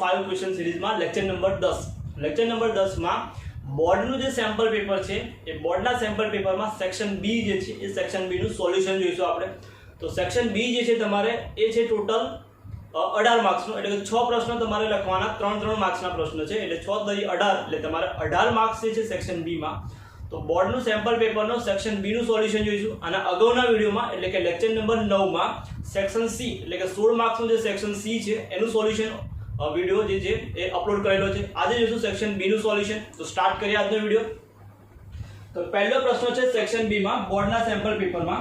5 question series में lecture number 10 lecture number 10 में बोर्डનું જે સેમ્પલ પેપર છે એ બોર્ડના સેમ્પલ પેપરમાં સેક્શન બી જે છે એ સેક્શન બી નું સોલ્યુશન જોઈશું આપણે. તો સેક્શન બી જે છે તમારે એ છે ટોટલ 18 માર્ક્સનું, એટલે કે 6 પ્રશ્નો તમારે લખવાના, 3 માર્ક્સના પ્રશ્નો છે, એટલે 6 × 18 એટલે તમારે 18 માર્ક્સ જે છે સેક્શન બી માં. તો બોર્ડનું સેમ્પલ પેપરનો સેક્શન બી નું સોલ્યુશન જોઈશું. અને અગાઉના વિડીયોમાં એટલે કે લેક્ચર નંબર 9 માં સેક્શન સી એટલે કે 16 માર્ક્સનું જે સેક્શન સી છે એનું સોલ્યુશન वीडियो जे जे ए अपलोड करेलो है. आज जो सेक्शन बी नु सॉल्यूशन. तो स्टार्ट करिए आज वीडियो. तो पहलो प्रश्न है सेक्शन बी में बोर्डना सेम्पल पेपर में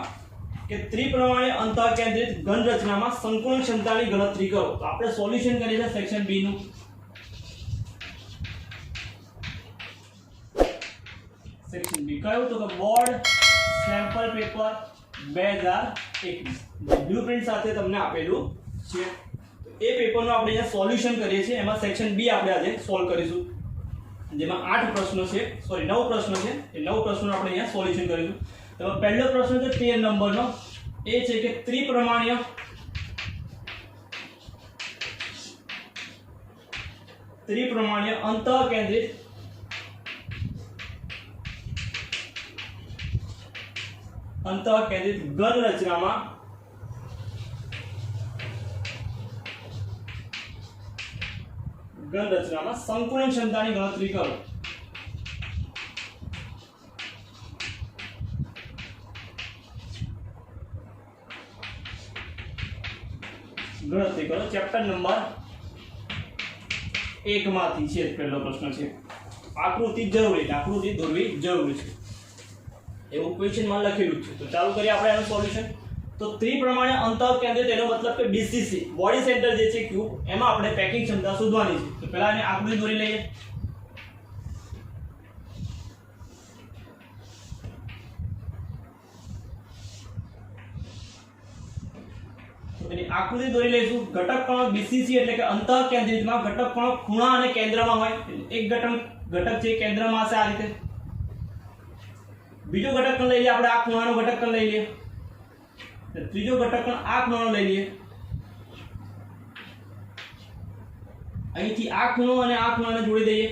कि त्रिप्रमाणे अंतःकेंद्रित घन रचना में संकुलन क्षमता की गणतरी करो. तो आपणे सॉल्यूशन करिए सेक्शन बी नु. सेक्शन बी कयो तो बोर्ड सेम्पल पेपर 2021 ब्लूप्रिंट साथे तमने आपेलू छे. ए पेपर नो आपणे सोल्यूशन करिए छे. एमां सेक्शन बी आपणे आज सॉल्व करीशुं, जेमां 8 प्रश्नो छे, सॉरी 9 प्रश्नो छे. ए 9 प्रश्नों आपणे अहींया सोल्यूशन करीशुं. तो पहलो प्रश्न छे 13 नंबरनो, ए छे के त्रिप्रमाणीय अंतःकेंद्रित घन रचना में संकुलन क्षमता की गणतरी करो. गणतरी करो. चैप्टर नंबर 1 मांथी छे पहलो प्रश्न छे. आकृति जरूरी, आकृति दોરવી જરૂરી છે એવું क्वेश्चन માં લખેલું છે. તો ચાલુ કરીએ આપણે આનું સોલ્યુશન. तो त्रिप्रमाणे अंतःकेंद्रित एनो मतलब के बीसीसी बॉडी सेंटर जे छे क्यूब एमा आपणे पैकिंग क्षमता शोधवानी छे. तो पहला आने आकृति दોરી લઈએ. तो એની આકૃતિ દોરી લઈશું. ઘટક કણો બીસીસી એટલે કે અંતઃકેન્દ્રિત માં ઘટક કણો ખૂણા અને કેન્દ્રમાં હોય. એક ઘટક છે કેન્દ્રમાં હશે આ રીતે. બીજો ઘટક કણ લઈ લઈએ આપણે, આ ખૂણાનો ઘટક કણ લઈ લઈએ. ત્રીજો ઘટક કણ આ ખૂણાનો લઈ લઈએ. અહીંથી આ ખૂણો અને આ ખૂણાને જોડી દઈએ.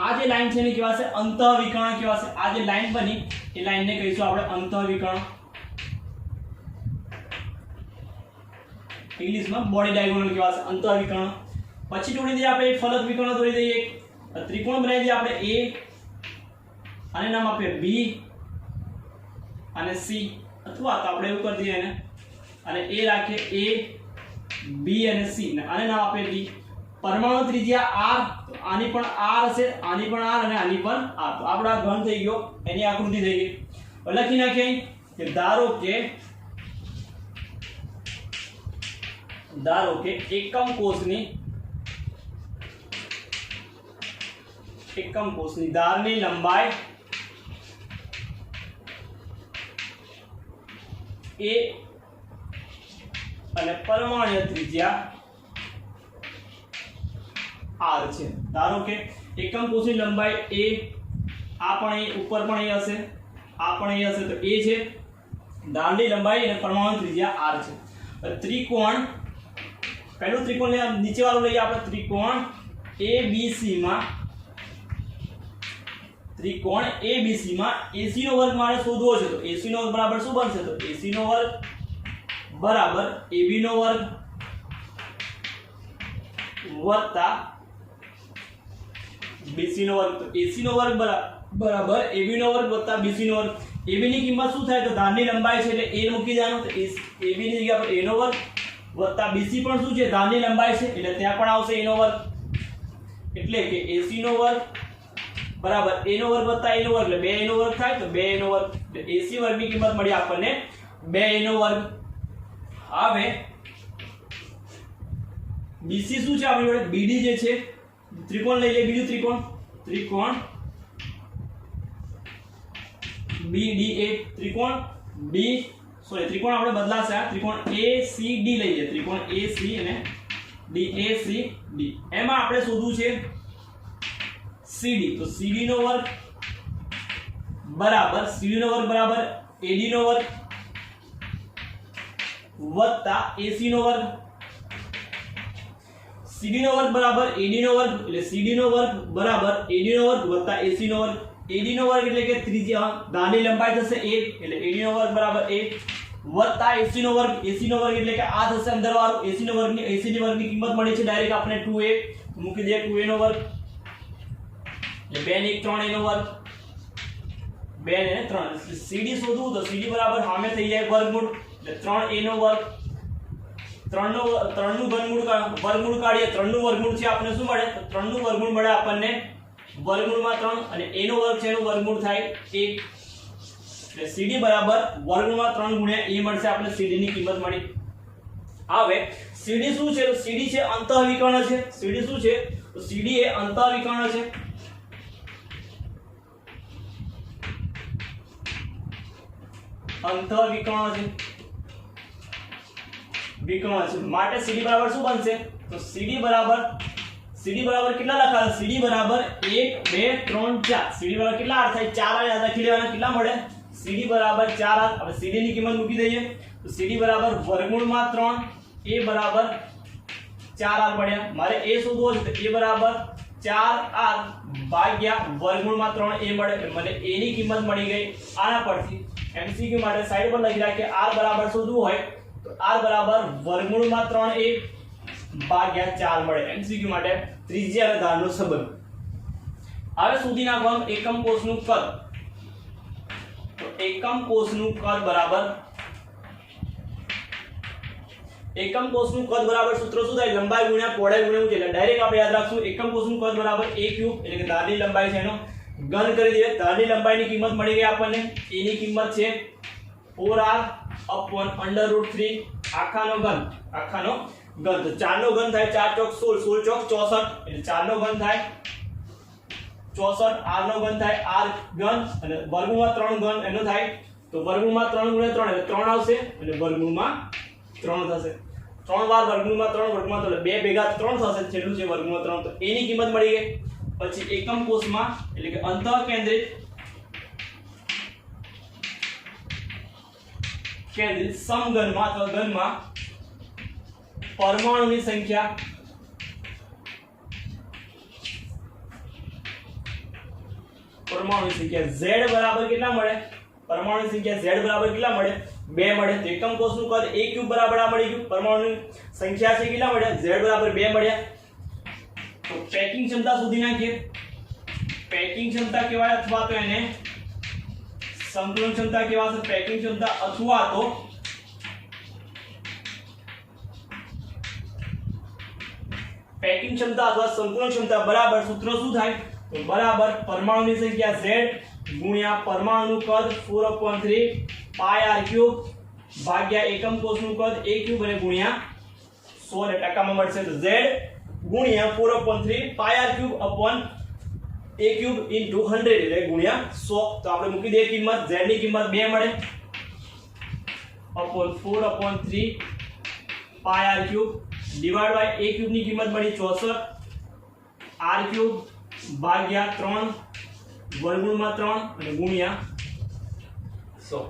આ જે લાઈન છે એને કહેવાશે અંતઃવિકર્ણ કહેવાશે. આ જે લાઈન બની એ લાઈનને કહીશું આપણે અંતઃવિકર્ણ. ઇંગ્લિશમાં બોડી ડાયગોનલ કહેવાશે અંતઃવિકર્ણ. પછી જોડી દઈએ આપણે ફલક વિકર્ણ દોરી દઈએ. ત્રિકોણ બનાવી દઈએ આપણે એ, આને નામ આપીએ બી અને સી, અથવા તો આપણે એવું કરી દઈએ એને અને એ રાખીએ એ બી અને સી, આને નામ આપીએ ડી. પરમાણુ ત્રિજ્યા આર, તો આની પણ આર હશે, આની પણ આર અને આની પણ આર. તો આપણો આ ઘન થઈ ગયો, એની આકૃતિ થઈ ગઈ. લખી નાખીએ કે ધારો કે એકમ કોષની ધારની લંબાઈ ए અને પરમાણ્ય ત્રિજ્યા r છે. ધારો કે એકમ કોષની લંબાઈ a, આ પણ એ ઉપર પણ એ હશે, આ પણ એ હશે, તો a છે. ધારની લંબાઈ અને પરમાણુ ત્રિજ્યા r છે. ત્રિકોણ, પહેલું ત્રિકોણ નીચે વાળું લઈએ આપણે. ત્રિકોણ ABC માં AC નો વર્ગ મારે શોધવો છે. તો AC નો વર્ગ બરાબર શું બનશે? તો AC નો વર્ગ બરાબર AB નો વર્ગ વત્તા BC નો વર્ગ. તો AC નો વર્ગ બરાબર AB નો વર્ગ વત્તા BC નો વર્ગ. AB ની કિંમત શું થાય? તો ધારની લંબાઈ છે એટલે a મૂકી દેવાનું. તો AB ની જગ્યા પર a નો વર્ગ વત્તા BC પણ શું છે? ધારની લંબાઈ છે એટલે ત્યાં પણ આવશે a નો વર્ગ. એટલે કે AC નો વર્ગ बराबर a નો વર્ગ વત્તા a નો વર્ગ એટલે 2a નો વર્ગ થાય. તો 2a નો વર્ગ એટલે AC વર્ગની કિંમત મળી આપણને 2a નો વર્ગ. હવે BC શું છે આપણી જોડે? BD જે છે. ત્રિકોણ લઈ લે, બીજું ત્રિકોણ BDA. ત્રિકોણ આપણે બદલાશે. આ ત્રિકોણ ACD લઈ લે. ત્રિકોણ AC અને DACD. એમાં આપણે શોધવું છે CD. तो CD નો વર્ગ बराबर CD નો વર્ગ બરાબર AD નો વર્ગ વત્તા AC નો વર્ગ. CD નો વર્ગ બરાબર AD નો વર્ગ, એટલે CD નો વર્ગ બરાબર AD નો વર્ગ વત્તા AC નો વર્ગ. AD નો વર્ગ એટલે કે ત્રિજ્યા ધારની લંબાઈ થશે 1, એટલે AD નો વર્ગ બરાબર 1 વત્તા AC નો વર્ગ. AC નો વર્ગ એટલે કે આ થશે અંદર વાળું. AC નો વર્ગની AC ની વર્ગની કિંમત મળી છે ડાયરેક્ટ આપણે 2a, મૂકી દે 2a નો વર્ગ, એટલે 2 ને 1 3a નો વર્ગ, 2 ને 3. CD શોધવું તો CD બરાબર સામે થઈ જાય વર્ગમૂળ, એટલે 3a નો વર્ગ. 3 નું વર્ગમૂળ કાઢીએ, 3 નું વર્ગમૂળ છે આપણે શું મળે? તો 3 નું વર્ગમૂળ મળે આપણને વર્ગમૂળમાં 3, અને a નો વર્ગ છે એનું વર્ગમૂળ થાય 1, એટલે CD બરાબર વર્ગમૂળમાં 3 ગુણ્યા a મળશે આપણે. CD ની કિંમત મળી. હવે CD શું છે? તો CD છે અંતઃવિકર્ણ છે. CD શું છે? તો CD એ અંતઃવિકર્ણ છે. અંતઃવિકર્ણ છે, વિકર્ણ છે, માટે CD બરાબર શું બનશે? તો CD બરાબર કેટલા લખાશે? CD બરાબર 1 2 3 4. CD બરાબર કેટલા r થાય? 4 r યાદ રાખી લેવાના. કેટલા મળે? CD બરાબર 4 r. હવે CD ની કિંમત મૂકી દઈએ તો CD બરાબર વર્ગમૂળમાં 3, a બરાબર 4r મળ્યા. મારે a શોધવો છે તો a બરાબર 4r ભાગ્યા વર્ગમૂળમાં 3a મળે, એટલે મને a ની કિંમત મળી ગઈ. આના પરથી MCQ માટે સાઈડ પર લખી રાખીએ, r બરાબર શોધવું હોય તો r બરાબર વર્ગમૂળમાં 3a ભાગ્યા 4 મળે. MCQ માટે ત્રિજ્યા અને ધારનો સંબંધ. હવે શોધી નાખવાનું એકમ કોષનું કદ. તો એકમ કોષનું કદ બરાબર સૂત્ર શું થાય? લંબાઈ ગુણ્યા પહોળાઈ ગુણ્યા ઊંચાઈ. એટલે ડાયરેક્ટ આપણે યાદ રાખશું એકમ કોષનું કદ બરાબર a ક્યુબ, એટલે કે ધારની લંબાઈ છે એનો ઘન કરી દઈએ. ધારની લંબાઈની કિંમત મળી ગઈ આપણને. a ની કિંમત છે 4r upon √3 આખાનો ઘન. તો 4 નો ઘન થાય 4 ચોક 16, 16 ચોક 64, એટલે 4 નો ઘન થાય 64, r નો ઘન થાય r ઘન, અને વર્ગમૂળમાં 3 ઘન એનો થાય તો વર્ગમૂળમાં 3 ગુણ્યા 3 એટલે 3 આવશે, એટલે વર્ગમૂળમાં 3 થશે. 3 વાર વર્ગમૂળમાં 3 વર્ગમાં 3 એટલે 2 ભેગા 3 થશે, છેલ્લું છે વર્ગમૂળમાં 3. તો a ની કિંમત મળી ગઈ. પછી એકમ કોષમાં એટલે કે અંતઃકેન્દ્રિત સમઘનમાં અથવા ઘનમાં પરમાણુની સંખ્યા Z બરાબર કેટલા મળે? પરમાણુની સંખ્યા Z બરાબર કેટલા મળે? 2 મળે. તો એકમ કોષનું કદ a ક્યુબ બરાબર આ મળી ગયું. પરમાણુની સંખ્યા છે કેટલા મળ્યા? Z બરાબર 2 મળ્યા. તો પેકિંગ ક્ષમતા શોધી નાખીએ. પેકિંગ ક્ષમતા કહેવાય અથવા તો એને સંતુલન ક્ષમતા કહેવાશે. પેકિંગ ક્ષમતા અથવા તો પેકિંગ ક્ષમતા અથવા સંતુલન ક્ષમતા બરાબર સૂત્ર શું થાય? તો બરાબર પરમાણુની સંખ્યા Z ગુણ્યા પરમાણુનું કદ 4/3 પાઈ r ક્યુબ ભાગ્યા એકમ કોષનું કદ a ક્યુબ અને ગુણ્યા 100 ને ટકામાં મળશે. તો Z ગુણ્યા 4/3 pi r cube upon a cube into 100 એટલે ગુણ્યા 100. તો આપણે મૂકી દઈએ કિંમત. Z ની કિંમત 2 મળે upon 4/3 pi r cube divide by a cube ની કિંમત મળી 64, r ક્યુબ ભાગ્યા 3 વર્ગમૂળમાં 3 અને ગુણ્યા 100.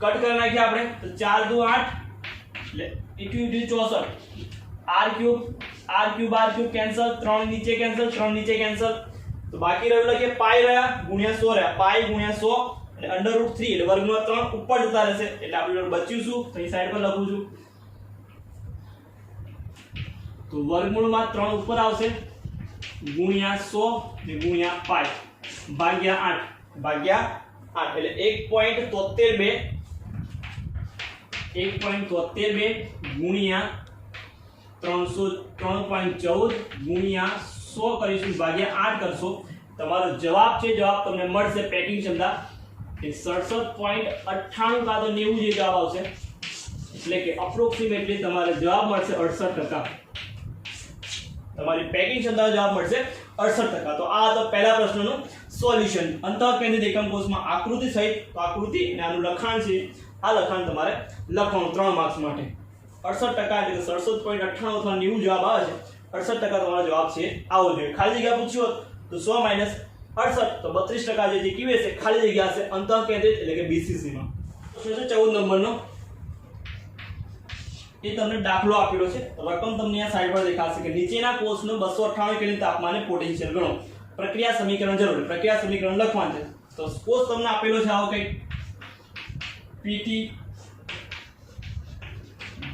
કટ કરી નાખીએ આપણે. તો 4 દુ 8 એટલે * 64, r ક્યુબ કેન્સલ, 3 નીચે કેન્સલ, 3 નીચે કેન્સલ. તો બાકી રહ્યું કે પાઈ રહ્યા ગુણ્યા 100 રહ્યા. પાઈ ગુણ્યા 100 એટલે √3 એટલે વર્ગમૂળમાં 3 ઉપર જતા રહેશે, એટલે આપણે બચ્યું શું? તો અહીં સાઈડ પર લખું છું. તો વર્ગમૂળમાં 3 ઉપર આવશે ગુણ્યા 100 ને ગુણ્યા પાઈ ભાગ્યા 8 એટલે 1.722 ગુણ્યા 3.14 ગુણ્યા 100 કરીશું ભાગ્યા 8 કરશો. તમારો જવાબ છે, જવાબ તમને મળશે પેકિંગ ક્ષમતા એ 67.98 કાં તો 90 જે જવાબ આવશે, એટલે કે અપ્રોક્સિમેટલી તમારે જવાબ મળશે 68%. તમારી પેકિંગ ક્ષમતાનો જવાબ મળશે 68%. તો આ તો પહેલા પ્રશ્નનું સોલ્યુશન. અંતઃકેન્દ્રિત એકમ કોષમાં આકૃતિ સહિત આકૃતિ અને આનું લખાણ છે, આ લખાણ તમારે લખવાનું 3 માર્ક્સ માટે. 68% એટલે કે 67.98 અથવા 90 જવાબ આવે છે. 68% તમારો જવાબ છે આવો જોઈએ. ખાલી જગ્યા પૂછ્યો તો 100 - 68 તો 32% જે કીવે છે ખાલી જગ્યા છે અંતઃકેન્દ્રિત એટલે કે BCC માં. પ્રશ્ન છે 14 નંબરનો. એ તમને દાખલો આપેલો છે, રકમ તમને આ સાઈડ પર દેખાશે કે નીચેના કોષનું 298 કેલ્વિન તાપમાને પોટેન્શિયલ ગણો. પ્રક્રિયા સમીકરણ જરૂર, પ્રક્રિયા સમીકરણ લખવાનું છે. તો કોષ તમને આપેલો છે આવો કંઈક PT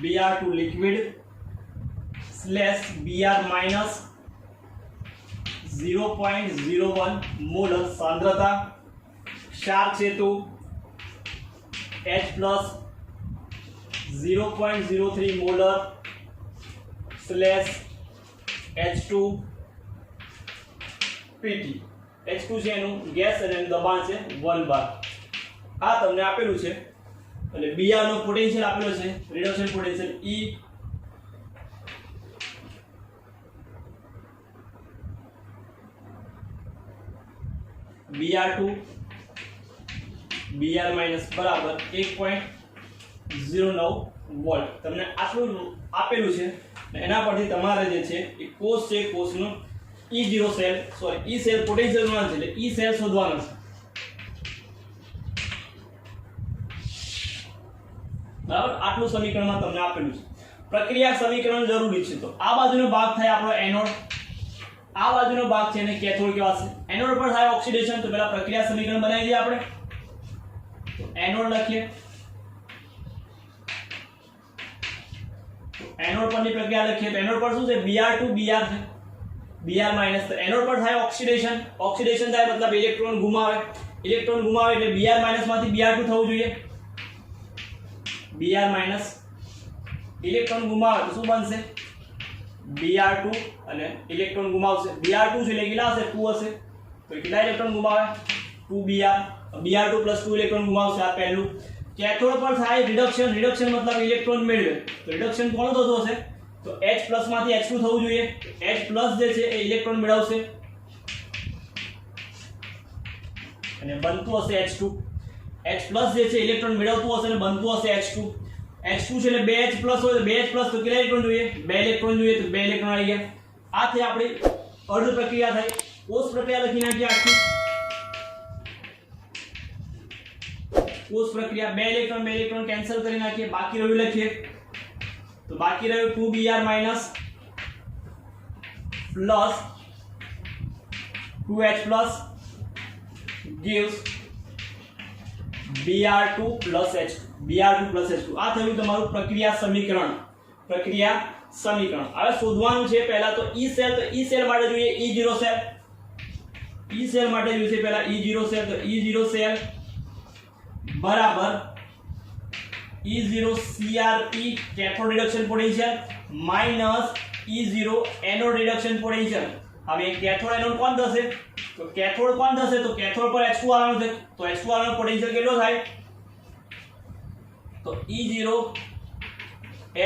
Br2 liquid / Br minus 0.01 molar સાંદ્રતા, ક્ષાર છે તો H plus 0.03 molar / H2 PT. H2 છે એનું ગેસ અને એનું દબાણ છે 1 બાર. આ તમને આપેલું છે એટલે Br નો પોટેન્શિયલ આપેલો છે, reduction potential E Br2 Br minus બરાબર 1.09 વોલ્ટ. તમને આટલું આપેલું છે અને એના પરથી તમારે જે છે એ કોષ છે, કોષનું E0 cell E cell potential ગણવાનું છે એટલે E સેલ શોધવાનો છે. બરાબર, આટલું સમીકરણમાં તમને આપેલું છે. પ્રક્રિયા સમીકરણ જરૂરી છે. તો આ બાજુનો ભાગ થાય આપણો એનોડ, આ બાજુનો ભાગ છે એને કેથોડ કહેવાશે. એનોડ પર થાય ઓક્સિડેશન. તો પહેલા પ્રક્રિયા સમીકરણ બનાવી દઈએ આપણે. તો એનોડ લખીએ. તો એનોડ પરની પ્રક્રિયા લખીએ તો એનોડ પર શું છે? Br2 Br છે, Br માઈનસ. તો એનોડ પર થાય ઓક્સિડેશન, ઓક્સિડેશન થાય મતલબ ઇલેક્ટ્રોન ગુમાવે, ઇલેક્ટ્રોન ગુમાવે એટલે Br માઈનસ માંથી Br2 થવું જોઈએ. Br માઈનસ ઇલેક્ટ્રોન ગુમાવે તો શું બનશે? Br2 અને ઇલેક્ટ્રોન ગુમાવશે. Br2 છે એટલે કેટલા હશે? 2 હશે. તો કેટલા ઇલેક્ટ્રોન ગુમાવે? 2 Br. Br2 + 2 ઇલેક્ટ્રોન ગુમાવશે. આ પહેલું. કેથોડ પર થાય રિડક્શન, રિડક્શન મતલબ ઇલેક્ટ્રોન મેળવે. તો રિડક્શન કોણ થતું હશે? તો H+ માંથી H2 થવું જોઈએ. H+ જે છે એ ઇલેક્ટ્રોન મેળવશે અને બનતું હશે H2. H+ જે છે ઇલેક્ટ્રોન મેળવતું હશે અને બનતું હશે H2. H2 છે એટલે 2H+ હોય તો 2H+ તો કેટલા ઇલેક્ટ્રોન જોઈએ? 2 ઇલેક્ટ્રોન જોઈએ તો 2 ઇલેક્ટ્રોન આવી ગયા. આ થઈ આપણી અર્ધ પ્રક્રિયા થઈ. કોષ પ્રક્રિયા લખી નાખીએ આખી. કોષ પ્રક્રિયા 2 ઇલેક્ટ્રોન કેન્સલ કરી નાખીએ. બાકી રહ્યું લખીએ. તો બાકી રહ્યું 2Br minus plus 2H plus gives Br2 plus H2. Br2 plus H2. આ થયું તમારું પ્રક્રિયા સમીકરણ. પ્રક્રિયા સમીકરણ. હવે શોધવાનું છે પહેલા તો E સેલ. તો E સેલ માટે જોઈએ E0 સેલ. E સેલ માટે જોઈએ પહેલા E0 સેલ. તો E0 સેલ બરાબર E0 CRP cathode reduction potential minus E0 anode reduction potential. હવે કેથોડ એનોડ કોણ થશે? તો કેથોડ કોણ થશે? તો કેથોડ પર H2 આવવાનું છે. તો H2 આવવાનો પોટેન્શિયલ કેટલો થાય? તો E0 H+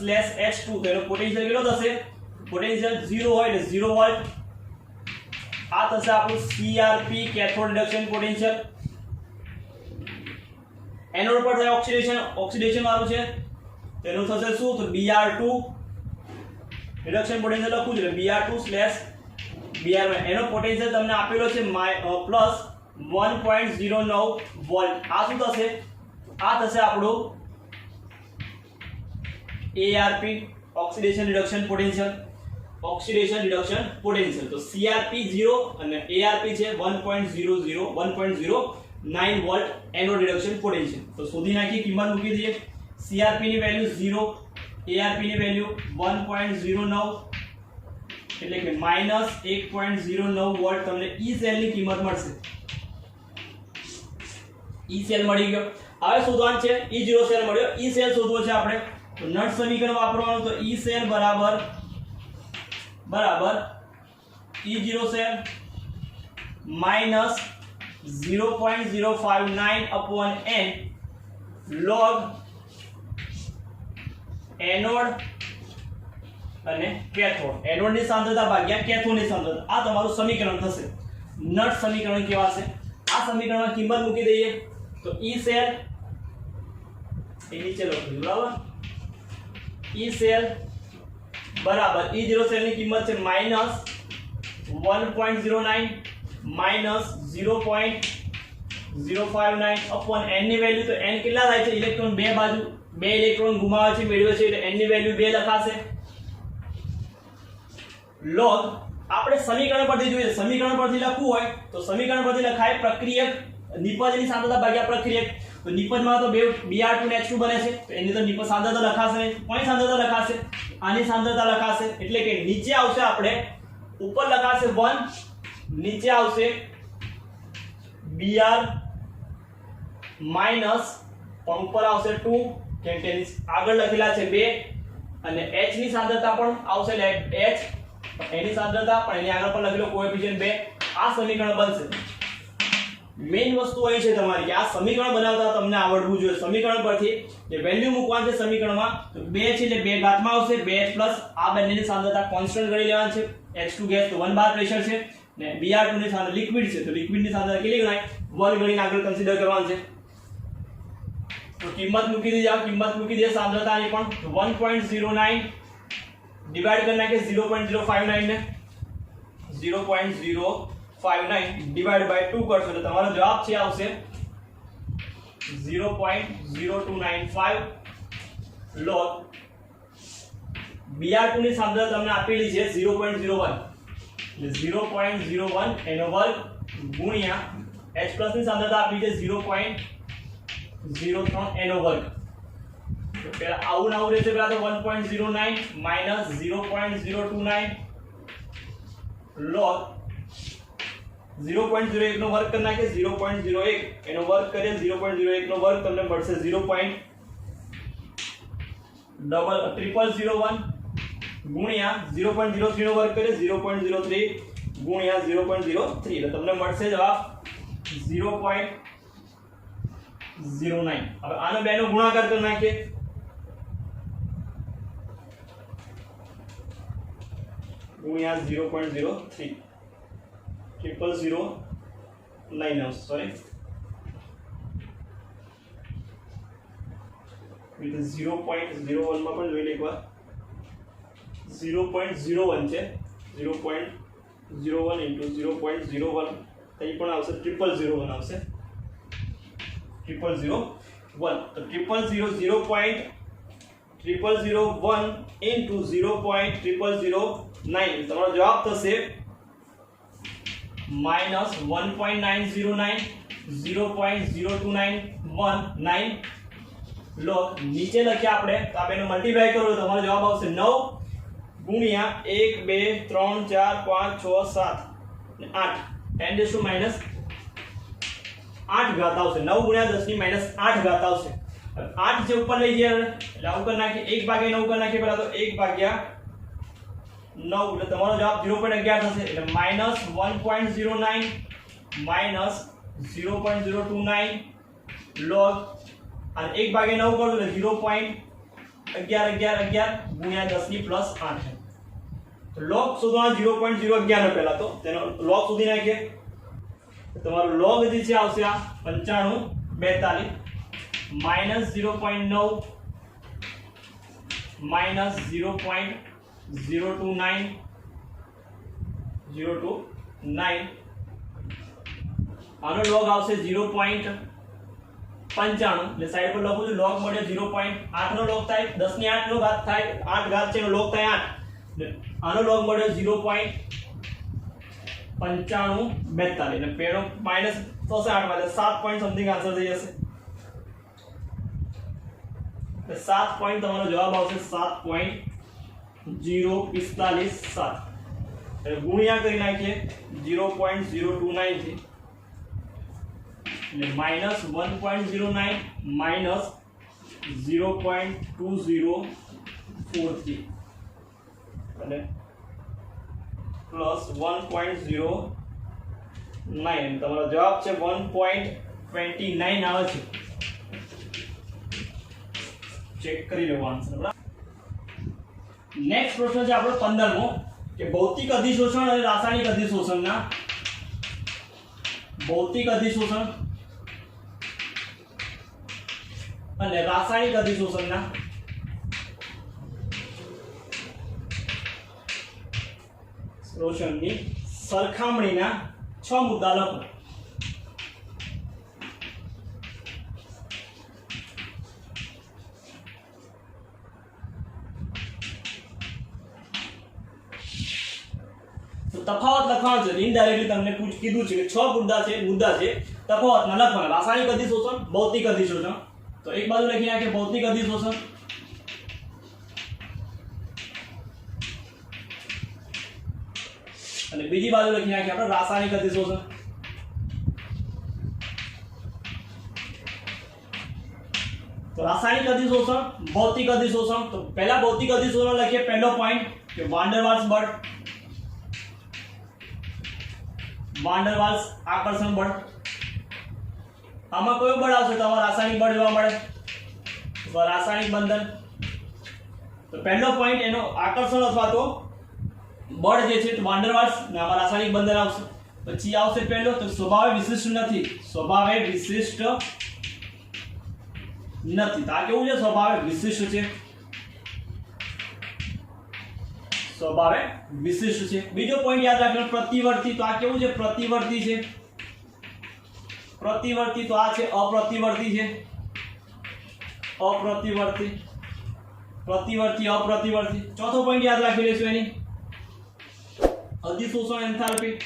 / H2 તેનો પોટેન્શિયલ કેટલો થશે? પોટેન્શિયલ 0 હોય એટલે 0 વોલ્ટ. આ થશે આપણું CRP cathode reduction potential. Anode પર થાય ઓક્સિડેશન, ઓક્સિડેશન વાળું છે તેનું થશે શું? તો Br2 રિડક્શન પોટેન્શિયલ લખું છે Br2 / Br. એનો પોટેન્શિયલ તમને આપેલો છે +1.09 વોલ્ટ. આ શું થશે? આ થશે આપણું ARP oxidation reduction potential. Oxidation reduction potential. તો CRP 0 અને ARP છે 1.09 વોલ્ટ એનોડ રિડક્શન પોટેન્શિયલ. તો શોધી નાખીએ, કિંમત મૂકી દઈએ. CRP ની વેલ્યુ 0, ARP ની વેલ્યુ 1.09 એટલે કે -1.09 વોલ્ટ તમને E સેલ ની કિંમત મળશે. E સેલ મળી ગયો. હવે શોધવાનું છે E0 સેલ મળ્યો. E સેલ શોધવો છે આપણે. તો નટ સમીકરણ વાપરવાનું. તો E સેલ બરાબર E0 cell minus 0.059/n log anode અને કેથોડ. એનોડ ની સાંદ્રતા ભાગ્યા કેથોડ ની સાંદ્રતા. આ તમારું સમીકરણ થશે. નટ સમીકરણ કહેવાશે. આ સમીકરણમાં કિંમત મૂકી દઈએ. તો E સેલ એ નીચે લખજો બરાબર. E સેલ બરાબર E0 સેલ ની કિંમત છે -1.09 -0.059/n ની વેલ્યુ. તો n કેટલા થાય છે? ઇલેક્ટ્રોન બે બાજુ 2 ઇલેક્ટ્રોન ગુમાવે છે મેળવે છે એટલે n ની વેલ્યુ 2 લખાશે. log આપણે સમીકરણ પરથી જોઈએ, સમીકરણ પરથી લખવું હોય તો સમીકરણ પરથી લખાય પ્રક્રિયક નિપજની સાંદ્રતા ભાગ્યા પ્રક્રિયક. તો નિપજમાં તો Br2 ને H2 બને છે તો એની તો નિપજ સાંદ્રતા લખાશે નહીં. કોની સાંદ્રતા લખાશે? આની સાંદ્રતા લખાશે. એટલે કે નીચે આવશે આપણે ઉપર લખાશે 1, નીચે આવશે Br માઈનસ ઉપર આવશે 2 કેમ કે આગળ લખેલા છે 2 અને H ની સાંદ્રતા પણ આવશે એટલે H એની સાંદ્રતા પણ એની આગળ પણ લખેલો કોએફિશિયન્ટ 2. આ સમીકરણ બનશે. મેઈન વસ્તુ અહીં છે તમારી કે આ સમીકરણ બનાવતા તમને આવડવું જોઈએ. સમીકરણ પરથી જે વેલ્યુ મૂકવાની છે સમીકરણમાં તો 2 છે એટલે 2 ઘાતમાં આવશે 2h પ્લસ આ બંનેની સાંદ્રતા કોન્સ્ટન્ટ ગણી લેવાની છે. H2 ગેસ તો 1 બાર પ્રેશર છે ને Br2 ની સાંદ્રતા લિક્વિડ છે તો લિક્વિડની સાંદ્રતા કેટલી ગણાય 1 ગણીને આગળ કન્સિડર કરવાનું છે. તો કિંમત મૂકી દે જાવ, કિંમત મૂકી દે સાંદ્રતાની પણ 1.09 ડિવાઇડ કરી નાખે 0.059 ને 0.059 ડિવાઇડ બાય 2 કરશો એટલે તમારો જવાબ છે આવશે 0.0295 log Br2 ની સાંદ્રતા તમને આપેલી છે 0.01 એટલે 0.01 એનો વર્ગ ગુણ્યા H+ ની સાંદ્રતા આપી છે 0.03 એનો વર્ગ. તો પહેલા આવું આવું રહેશે પહેલા તો 1.09 માઈનસ 0.029 log 0.01 નો વર્ગ કરી નાખીએ 0.01 એનો વર્ગ કરીએ 0.01 નો વર્ગ તમને મળશે 0.001 ગુણ્યા 0.03 નો વર્ગ કરીએ 0.03 ગુણ્યા 0.03 એટલે તમને મળશે જવાબ 0.09. હવે આનો બેનો ગુણાકાર કરી નાખીએ ગુણ્યા 0.03 0.009 આવશે સોરી એટલે 0.01 માં પણ જોઈ લે એકવાર 0.01 છે 0.01 into 0.01 અહીં પણ આવશે 0001 આવશે 0001 તો 0.001 into 0.009 તમારો જવાબ થશે minus 1.909 0.0291 log નીચે લખ્યા આપણે તો આ બેનો મલ્ટીપ્લાય કરો તો તમારો જવાબ આવશે 9 ગુણ્યા 1 2 3 4 5 6 7 અને 8 10 to minus 8 ઘાત આવશે 9 ગુણ્યા 10 ની minus 8 ઘાત આવશે 8 જે ઉપર લઈ જાય એટલે આવું કરી નાખીએ 1 ભાગ્યા 9 કરી નાખીએ પહેલા તો 1 ભાગ્યા 9 એટલે તમારો જવાબ 0.11 થશે એટલે minus 1.09 minus 0.029 log અને 1 ભાગ્યા 9 કરો એટલે 0.1111 ગુણ્યા 10 ની પ્લસ 8 તો log શોધવાનો 0.011 નો પહેલા તો તેનો log શોધી નાખીએ તો તમારો log જે છે આવશે આ 95 42 -0.9 -0.029 આનો log આવશે 0.95 એટલે સાઈડ પર લખું છું log મળે 0.8 નો log થાય 10 ની 8 નો ઘાત થાય 8 ઘાત છે એનો log થાય 8 આનો log મળે 0.9542 એટલે પેનો માઈનસ થશે 8 એટલે 7 પોઈન્ટ સમથિંગ આન્સર થઈ જશે 7 પોઈન્ટ તમારો જવાબ આવશે 7.045 એટલે ગુણ્યા કરી નાખીએ 0.029 થી એટલે -1.09 minus 0.2043 અને પ્લસ 1.09 તમારો જવાબ છે 1.29 આવે છે ચેક કરી લેવો આન્સર બરાબર. નેક્સ્ટ પ્રશ્ન છે આપણો 15મો કે ભૌતિક અધિશોષણ અને રાસાયણિક અધિશોષણના ભૌતિક અધિશોષણ અને રાસાયણિક અધિશોષણના શોષણની સરખામણીના 6 મુદ્દા લખો. તફાવત લખવાનો છે, ઇનડાયરેક્ટલી તમને કીધું છે કે 6 મુદ્દા છે તફાવતના લખવાના. રાસાયણિક અધિશોષણ, ભૌતિક અધિશોષણ. તો એક બાજુ લખી નાખીએ ભૌતિક અધિશોષણ અને બીજી બાજુ લખી નાખીએ આપણે રાસાયણિક અધિશોષણ. તો રાસાયણિક અધિશોષણ, ભૌતિક અધિશોષણ. તો પહેલા ભૌતિક અધિશોષણ લખીએ. પહેલો પોઈન્ટ કે વાન ડર વાલ્સ બળ, વાન ડર વાલ્સ આકર્ષણ બળ. આમાં કયું બળ આવશે? તો આમાં રાસાયણિક બળ જોવા મળે, તો રાસાયણિક બંધન. તો પહેલો પોઈન્ટ એનો આકર્ષણ અથવા તો બળ જે છે વાન ડર વાલ્સ ને આમાં રાસાયણિક બંધન આવશે. પછી આવશે પહેલો તો સ્વભાવે વિશિષ્ટ નથી, સ્વભાવે વિશિષ્ટ નથી. તો આ કેવું છે? સ્વભાવે વિશિષ્ટ છે, સ્વભાવે વિશિષ્ટ છે. બીજો પોઈન્ટ યાદ રાખજો પ્રતિવર્તી. તો આ કેવું છે? પ્રતિવર્તી છે. પ્રતિવર્તી તો આ છે અપ્રતિવર્તી છે, અપ્રતિવર્તી, પ્રતિવર્તી, અપ્રતિવર્તી. ચોથો પોઈન્ટ યાદ રાખી લેશું એની અધિશોષણ એન્થાલ્પી.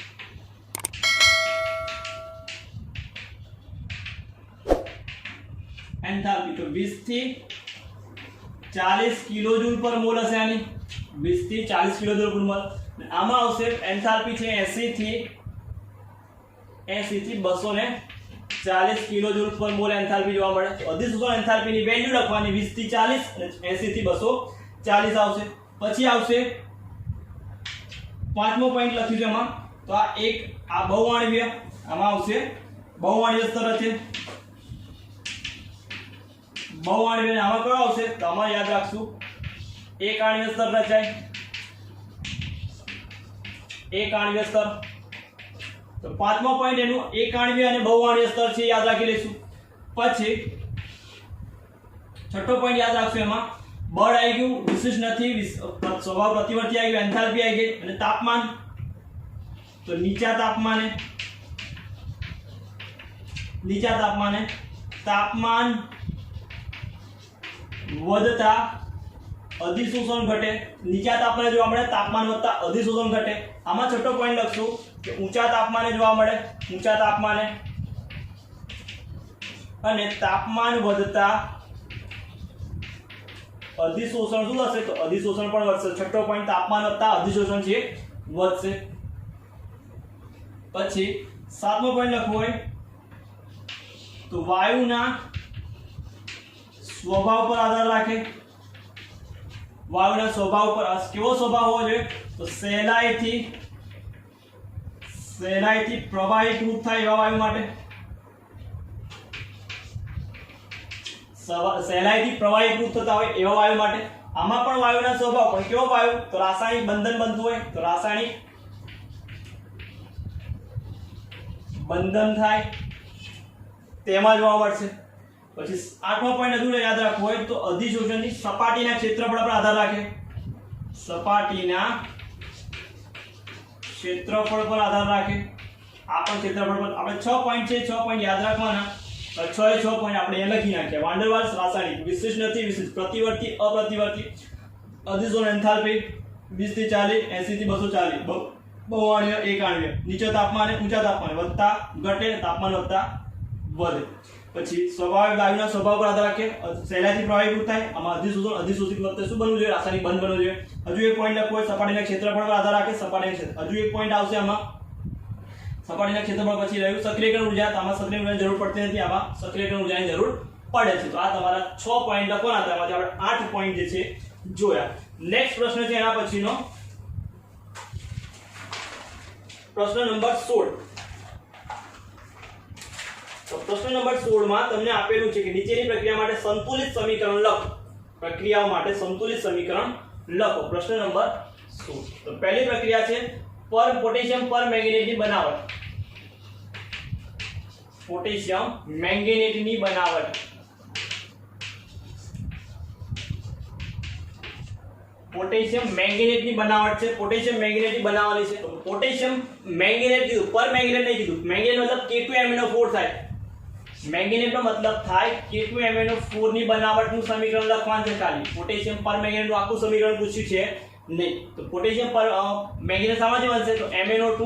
एंथैल्पी तो 20 થી 40 કિલોજૂલ પર મોલ હશે આની, 20 થી 40 કિલોજૂલ પર મોલ. આમાં આવશે એન્થાલ્પી છે 80 થી 240 કિલોજૂલ પર મોલ એન્થાલ્પી જોવા મળે. તો અધિશોષણ એન્થાલ્પીની વેલ્યુ લખવાની 20 થી 40 અને 80 થી 240 આવશે. પછી આવશે પાંચમો પોઈન્ટ લખ્યું છે એમાં. તો આ એક આ બહુઆણ્વીય, આમાં આવશે બહુઆણ્વીય સ્તર છે. બહુઆણ્વીય આમાં કયો આવશે? તો આમાં યાદ રાખશું એક આણ્વીય સ્તર રચાય, એક આણ્વીય સ્તર. તો પાંચમો પોઈન્ટ એનું એક આણ્વીય અને બહુઆણ્વીય સ્તર છે, યાદ રાખી લઈશું. પછી છઠ્ઠો પોઈન્ટ યાદ રાખશું એમાં બળ આવી ગયું, વિશિષ્ટ નથી, સ્વભાવ પ્રતિવર્તી આવી ગયું, એન્થાલ્પી આવી ગઈ અને તાપમાન. તો નીચા તાપમાને તાપમાન વધતા અધિશોષણ ઘટે. નીચા તાપમાને જોવા મળે, તાપમાન વધતા અધિશોષણ ઘટે. આમાં છઠ્ઠો પોઈન્ટ લખશું કે ઊંચા તાપમાને જોવા મળે, ઊંચા તાપમાને અને તાપમાન વધતા અધિશોષણ શું થશે? તો અધિશોષણ પણ વધશે. છઠ્ઠો પોઈન્ટ તાપમાન વધતા અધિશોષણ છે વધશે. પછી સાતમો પોઈન્ટ લખવો હોય તો વાયુના સ્વભાવ પર આધાર રાખે. વાયુના સ્વભાવ પર કેવો સ્વભાવ હોવો જોઈએ? તો સહેલાઈથી પ્રવાહીકૃત થાય એવા વાયુ માટે, સહેલાઈથી પ્રવાહીકૃત થતા હોય એવા વાયુ માટે. આમાં પણ વાયુના સ્વભાવ પણ કેવો વાયુ? તો રાસાયણિક બંધન બનતું હોય, તો રાસાયણિક બંધન થાય તેમાં જોવા મળશે. પછી આઠમો પોઈન્ટ અધૂરો યાદ રાખવો હોય તો અધિશોષણની સપાટીના ક્ષેત્રફળ પર આધાર રાખે, સપાટીના ક્ષેત્રફળ પર આધાર રાખે. આ પણ ક્ષેત્રફળ પર આપણે 6 પોઈન્ટ છે, 6 પોઈન્ટ યાદ રાખવાના. 6 પોઈન્ટ આપણે અહીંયા લખી નાખ્યા. વાન ડર વાલ્સ રાસાયણિક, વિશિષ્ટ નથી વિશિષ્ટ, પ્રતિવર્તી અપ્રતિવર્તી, અધિશોષણ એન્થાલ્પી 20 થી 40, 80 થી 240, બહુઆણ્વીય એક આણ્વીય. નીચા તાપમાને ઊંચા તાપમાને વધતા ઘટે, તાપમાન વધતા વધે. પછી સ્વાભાવિક વાયુના સ્વભાવ પર આધાર રાખે, સહેલાઈથી પ્રવાહીકૃત થાય. આમાં અધિશોષણ અધિશોષિત વખતે શું બનવું જોઈએ? રાસાયણિક બંધ બનવું જોઈએ. હજુ એક પોઈન્ટ લખવો હોય સપાટીના ક્ષેત્રફળ પર આધાર રાખે, સપાટીના ક્ષેત્ર. હજુ એક પોઈન્ટ આવશે આમાં સપાટીના ક્ષેત્રફળ. પછી રહ્યું સક્રિયકરણ ઊર્જા. તો આમાં સક્રિયકરણ ઊર્જાની જરૂર પડતી નથી, આમાં સક્રિયકરણ ઊર્જાની જરૂર પડે છે. તો આ તમારા 6 પોઈન્ટ લખવાના હતા, એમાંથી આપણે 8 પોઈન્ટ જે છે જોયા. નેક્સ્ટ પ્રશ્ન છે એના પછીનો પ્રશ્ન નંબર 16. તો પ્રશ્ન નંબર 16 માં તમને આપેલું છે કે નીચેની પ્રક્રિયા માટે સંતુલિત સમીકરણ લખો. પ્રક્રિયાઓ માટે સંતુલિત સમીકરણ લખો. પ્રશ્ન નંબર 16. તો પહેલી પ્રક્રિયા છે પોટેશિયમ પરમેંગેનેટની બનાવટ. પોટેશિયમ મેંગેનેટની બનાવટ. પોટેશિયમ મેંગેનેટની બનાવટ છે. પોટેશિયમ મેંગેનેટની બનાવવાની છે. તો પોટેશિયમ મેંગેનેટ કીધું, પરમેંગેનેટ નહીં કીધું. મેંગેનેટ મતલબ K2MnO4 થાય. મેંગેનેટનો મતલબ થાય K2MnO4 ની બનાવટનું સમીકરણ લખવાનું છે ખાલી. પોટેશિયમ પરમેંગેનેટનું આખું સમીકરણ પૂછ્યું છે નહીં. તો પોટેશિયમ પર મેંગેનીઝ સામાન્ય બનશે તો MnO2.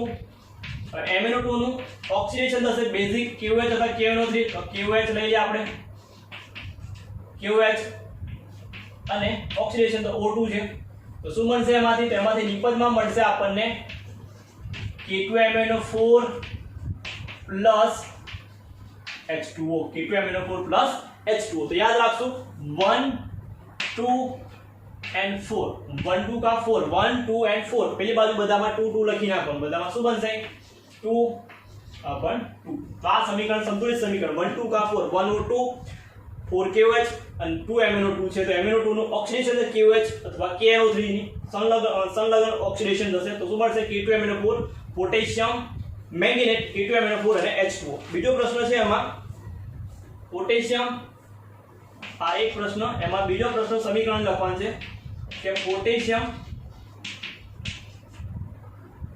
MnO2 નું ઓક્સિડેશન થશે બેઝિક KOH અથવા KNO3. તો KOH લઈ લઈએ આપણે, KOH અને ઓક્સિડેશન તો O2 છે. તો શું બનશે એમાંથી? તેમાંથી નિપજમાં મળશે આપણને K2MnO4 plus H2O. K2MnO4 plus H2O. તો યાદ રાખશું 1 2 and 4. 1 2 का 4, 1 2 and 4. પેલી બાજુ બધામાં 2 2 લખી નાખવાનું. બધામાં શું બનશે? 2 upon 2. તો આ સમીકરણ સંતુલિત સમીકરણ 1 2 का 4, 1 O2 4 KOH અને 2 MnO2 છે. તો MnO2 નું ઓક્સિડેશન છે KOH અથવા KNO3 ની સંલગ્ન ઓક્સિડેશન થશે. તો શું મળશે? K2MnO4 પોટેશિયમ મેંગેનેટ, K2MnO4 અને H2O. બીજો પ્રશ્ન છે એમાં પોટેશિયમ, આ એક પ્રશ્ન. એમાં બીજો પ્રશ્ન સમીકરણ લખવાનું છે કે પોટેશિયમ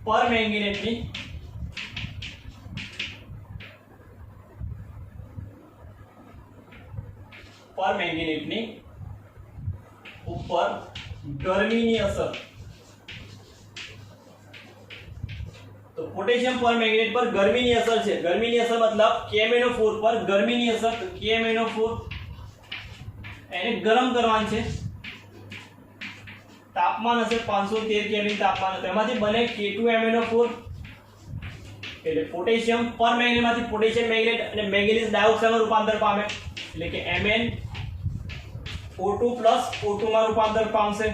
પર મેંગેનેટની ઉપર ગરમીની અસર. તો પોટેશિયમ પર મેંગેનેટ પર ગરમીની અસર છે. ગરમીની અસર મતલબ KMnO4 પર ગરમીની અસર. તો KMnO4 એને ગરમ કરવાનું છે. તાપમાન હશે 513 કેલ્વિન તાપમાન. તો એમાંથી બને K2MnO4 એટલે પોટેશિયમ પર મેંગેનેટમાંથી પોટેશિયમ મેંગેનેટ અને મેંગેનીઝ ડાયોક્સાઇડમાં રૂપાંતર પામે એટલે કે MnO2 O2 માં રૂપાંતર પામશે.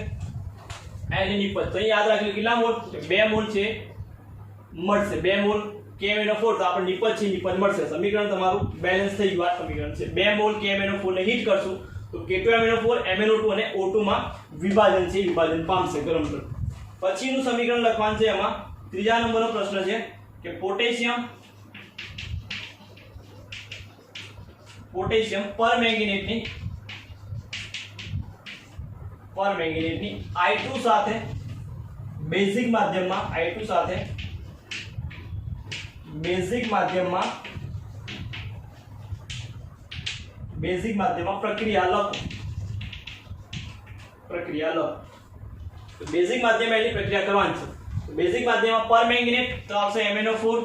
એની નિપજ તો અહીં યાદ રાખજો કેટલા મોલ? 2 મોલ છે મળશે. 2 મોલ KMnO4. તો આપણે નિપજ છે, નિપજ મળશે. સમીકરણ તમારું બેલેન્સ થઈ ગયું. આ સમીકરણ છે 2 મોલ KMnO4 ને હીટ કરશું તો K2MnO4 MnO2 અને O2 માં વિભાજન છે, વિભાજન પામશે ગરમ કર. પછીનું સમીકરણ લખવાનું છે. એમાં ત્રીજા નંબરનો પ્રશ્ન છે કે પોટેશિયમ પર મેંગેનેટની I2 સાથે બેઝિક માધ્યમમાં પ્રક્રિયા લખો. તો બેઝિક માધ્યમ એની પ્રક્રિયા કરવાની છે. તો બેઝિક માધ્યમમાં પર મેંગેનેટ તો આવશે MnO4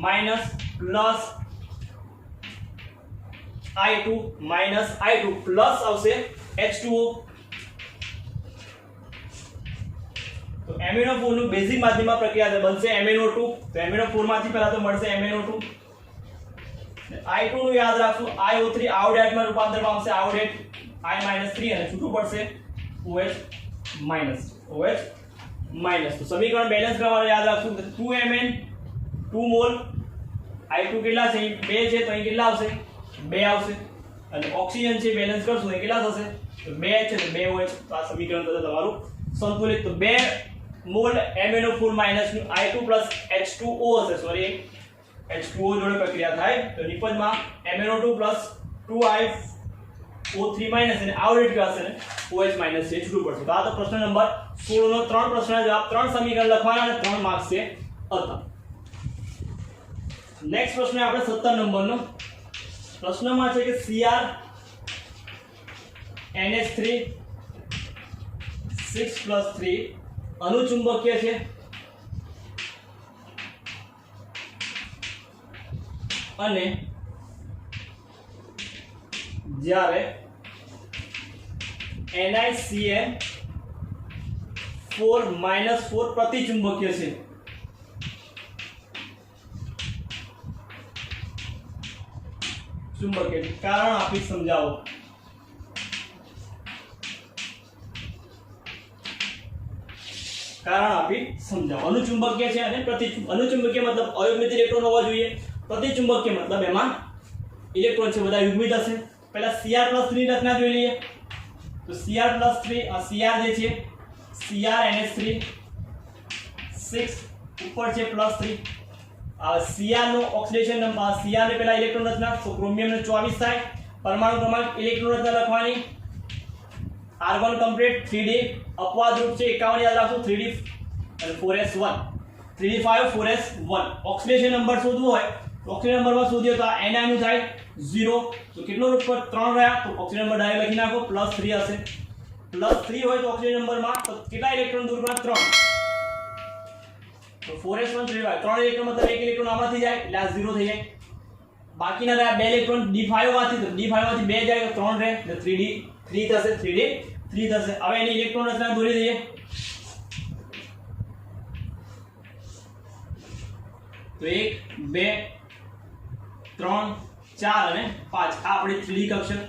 minus plus I2 minus I2 plus આવશે H2O. તો MnO4 નું બેઝિક માધ્યમમાં પ્રક્રિયા બનશે MnO2. તો MnO4 માંથી પહેલા તો મળશે MnO2. I2 નું યાદ રાખશું IO3 આયોડાઇડ માં રૂપાંતર પામશે. આયોડાઇડ I-3 અને છૂટું પડશે OH-. તો સમીકરણ બેલેન્સ કરવાનું યાદ રાખશું 2Mn 2 મોલ I2 કેટલા છે? 2 છે તો અહીં કેટલા આવશે? 2 આવશે. અને ઓક્સિજન છે બેલેન્સ કરશું એ કેટલા થશે? તો 2 છે તો 2 OH. તો આ સમીકરણ થશે તમારું સંતુલિત. તો 2 મોલ MnO4 માઈનસ નું I2 પ્લસ H2O હશે. સોરી H2O જોડે પ્રક્રિયા થાય તો નિપજમાં MnO2 plus 2I O3 minus અને આઉટલેટ હશે ને OH માઈનસ છે છૂટું પડશે. તો આ તો પ્રશ્ન નંબર 16 નો 3 પ્રશ્નના જવાબ 3 સમીકરણ લખવાના અને 3 માર્ક્સ છે હતા. નેક્સ્ટ પ્રશ્ન આપણે 17 નંબરનો. પ્રશ્નમાં છે કે CrNH3 6+3 અનુચુંબકીય છે અને જ્યારે NiCN4 પ્રતિચુંબકીય છે. ચુંબકીય કારણ આપી સમજાવો. અનુચુંબકીય છે અને પ્રતિચુંબકીય. અનુચુંબકીય મતલબ અયુગ્મિત ઇલેક્ટ્રોન હોવા જોઈએ. પ્રતિચુંબકીય મતલબ એમાં ઇલેક્ટ્રોન છે બધા યુગ્મિત હશે. પહેલા Cr+3 ની રચના જોઈ લઈએ. તો Cr+3 આ Cr જે છે CrNH3 6 ઉપર છે +3. આ Cr નો ઓક્સિડેશન નંબર, Cr ને પહેલા ઇલેક્ટ્રોન રચના તો ક્રોમિયમ ને 24 થાય. પરમાણુ ક્રમાંક ઇલેક્ટ્રોન રચના લખવાની. R1 કમ્પ્લીટ 3D અપવાદ રૂપ છે 51 યાદ રાખો. 3D અને 4s1 3d5 4s1. Oxidation number શોધવો હોય તો ઓક્સિજન નંબરમાં શોધ્યો તો આ Ni નું થાય 0. તો કેટલો રૂપ પર 3 રહ્યા તો ઓક્સિજન નંબર ડાયરેક્ટ લખી નાખો +3 હશે. +3 હોય તો ઓક્સિજન નંબરમાં તો કેટલા ઇલેક્ટ્રોન દૂર કરવા? 3. તો 4s1 3y 3 ઇલેક્ટ્રોન મતલબ એક ઇલેક્ટ્રોન આમાંથી જાય એટલે આ 0 થઈ જાય. બાકીના રહ્યા 2 ઇલેક્ટ્રોન d5 માંથી, તો d5 માંથી 2 જાય તો 3 રહે એટલે 3d 3 થશે, 3d 3 થશે. હવે એની ઇલેક્ટ્રોન રચના દોરી દઈએ. તો 1 2 3 4 અને 5 આ આપણી 3d કક્ષક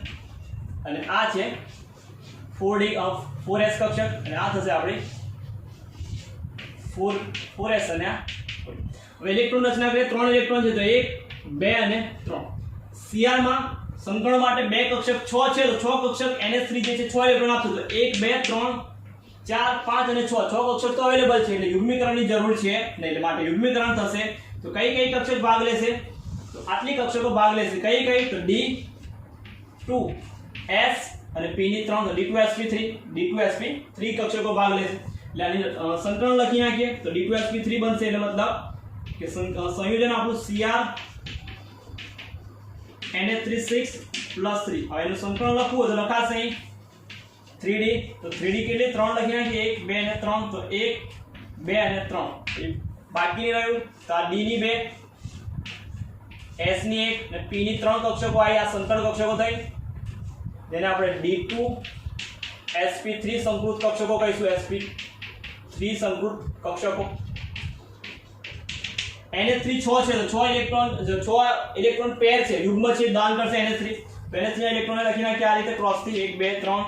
અને આ છે 4s કક્ષક અને આ થશે આપણી 4s અને આ. હવે ઇલેક્ટ્રોન રચના કરીએ. 3 ઇલેક્ટ્રોન છે તો 1 2 અને 3. Cr માં સંકરણ માટે 2 કક્ષક 6 છે તો 6 કક્ષક NH3 જે છે 6 ઇલેક્ટ્રોન આપશે તો 1 2 3 4 5 અને 6 કક્ષક તો અવેલેબલ છે એટલે યુગ્મીકરણની જરૂર છે નહીં, એટલે માટે યુગ્મીકરણ થશે. તો કઈ કક્ષક ભાગ લેશે? તો આટલી કક્ષકો ભાગ લેશે. કઈ તો D2S અને P ની 3 તો D2sp3 કક્ષકો ભાગ લેશે. એટલે આની સંકલન લખી નાખીએ તો D2sp3 બનશે એટલે મતલબ કે સંયોજન આપણું Cr NH3 6 + 3. હવે એનું સંકલન લખવું હોય તો લખાશે અહીં 3d તો 3d કેટલી 3 લખી નાખીએ 1 2 અને 3 તો 1 2 અને 3 બાકી રહ્યું તો આ d ની 2 s ની 1 અને p ની 3 કક્ષકો આવી. આ સંકલન કક્ષકો થઈ જેને આપણે d2 sp3 સંકૃત કક્ષકો કહીશું. sp3 સંકૃત કક્ષકો NH3 6 છે તો 6 ઇલેક્ટ્રોન પેર છે, યુગ્મ છે, દાન કરશે NH3 તો NH3 ના ઇલેક્ટ્રોન લખી નાખીએ આ રીતે ક્રોસ થી 1 2 3.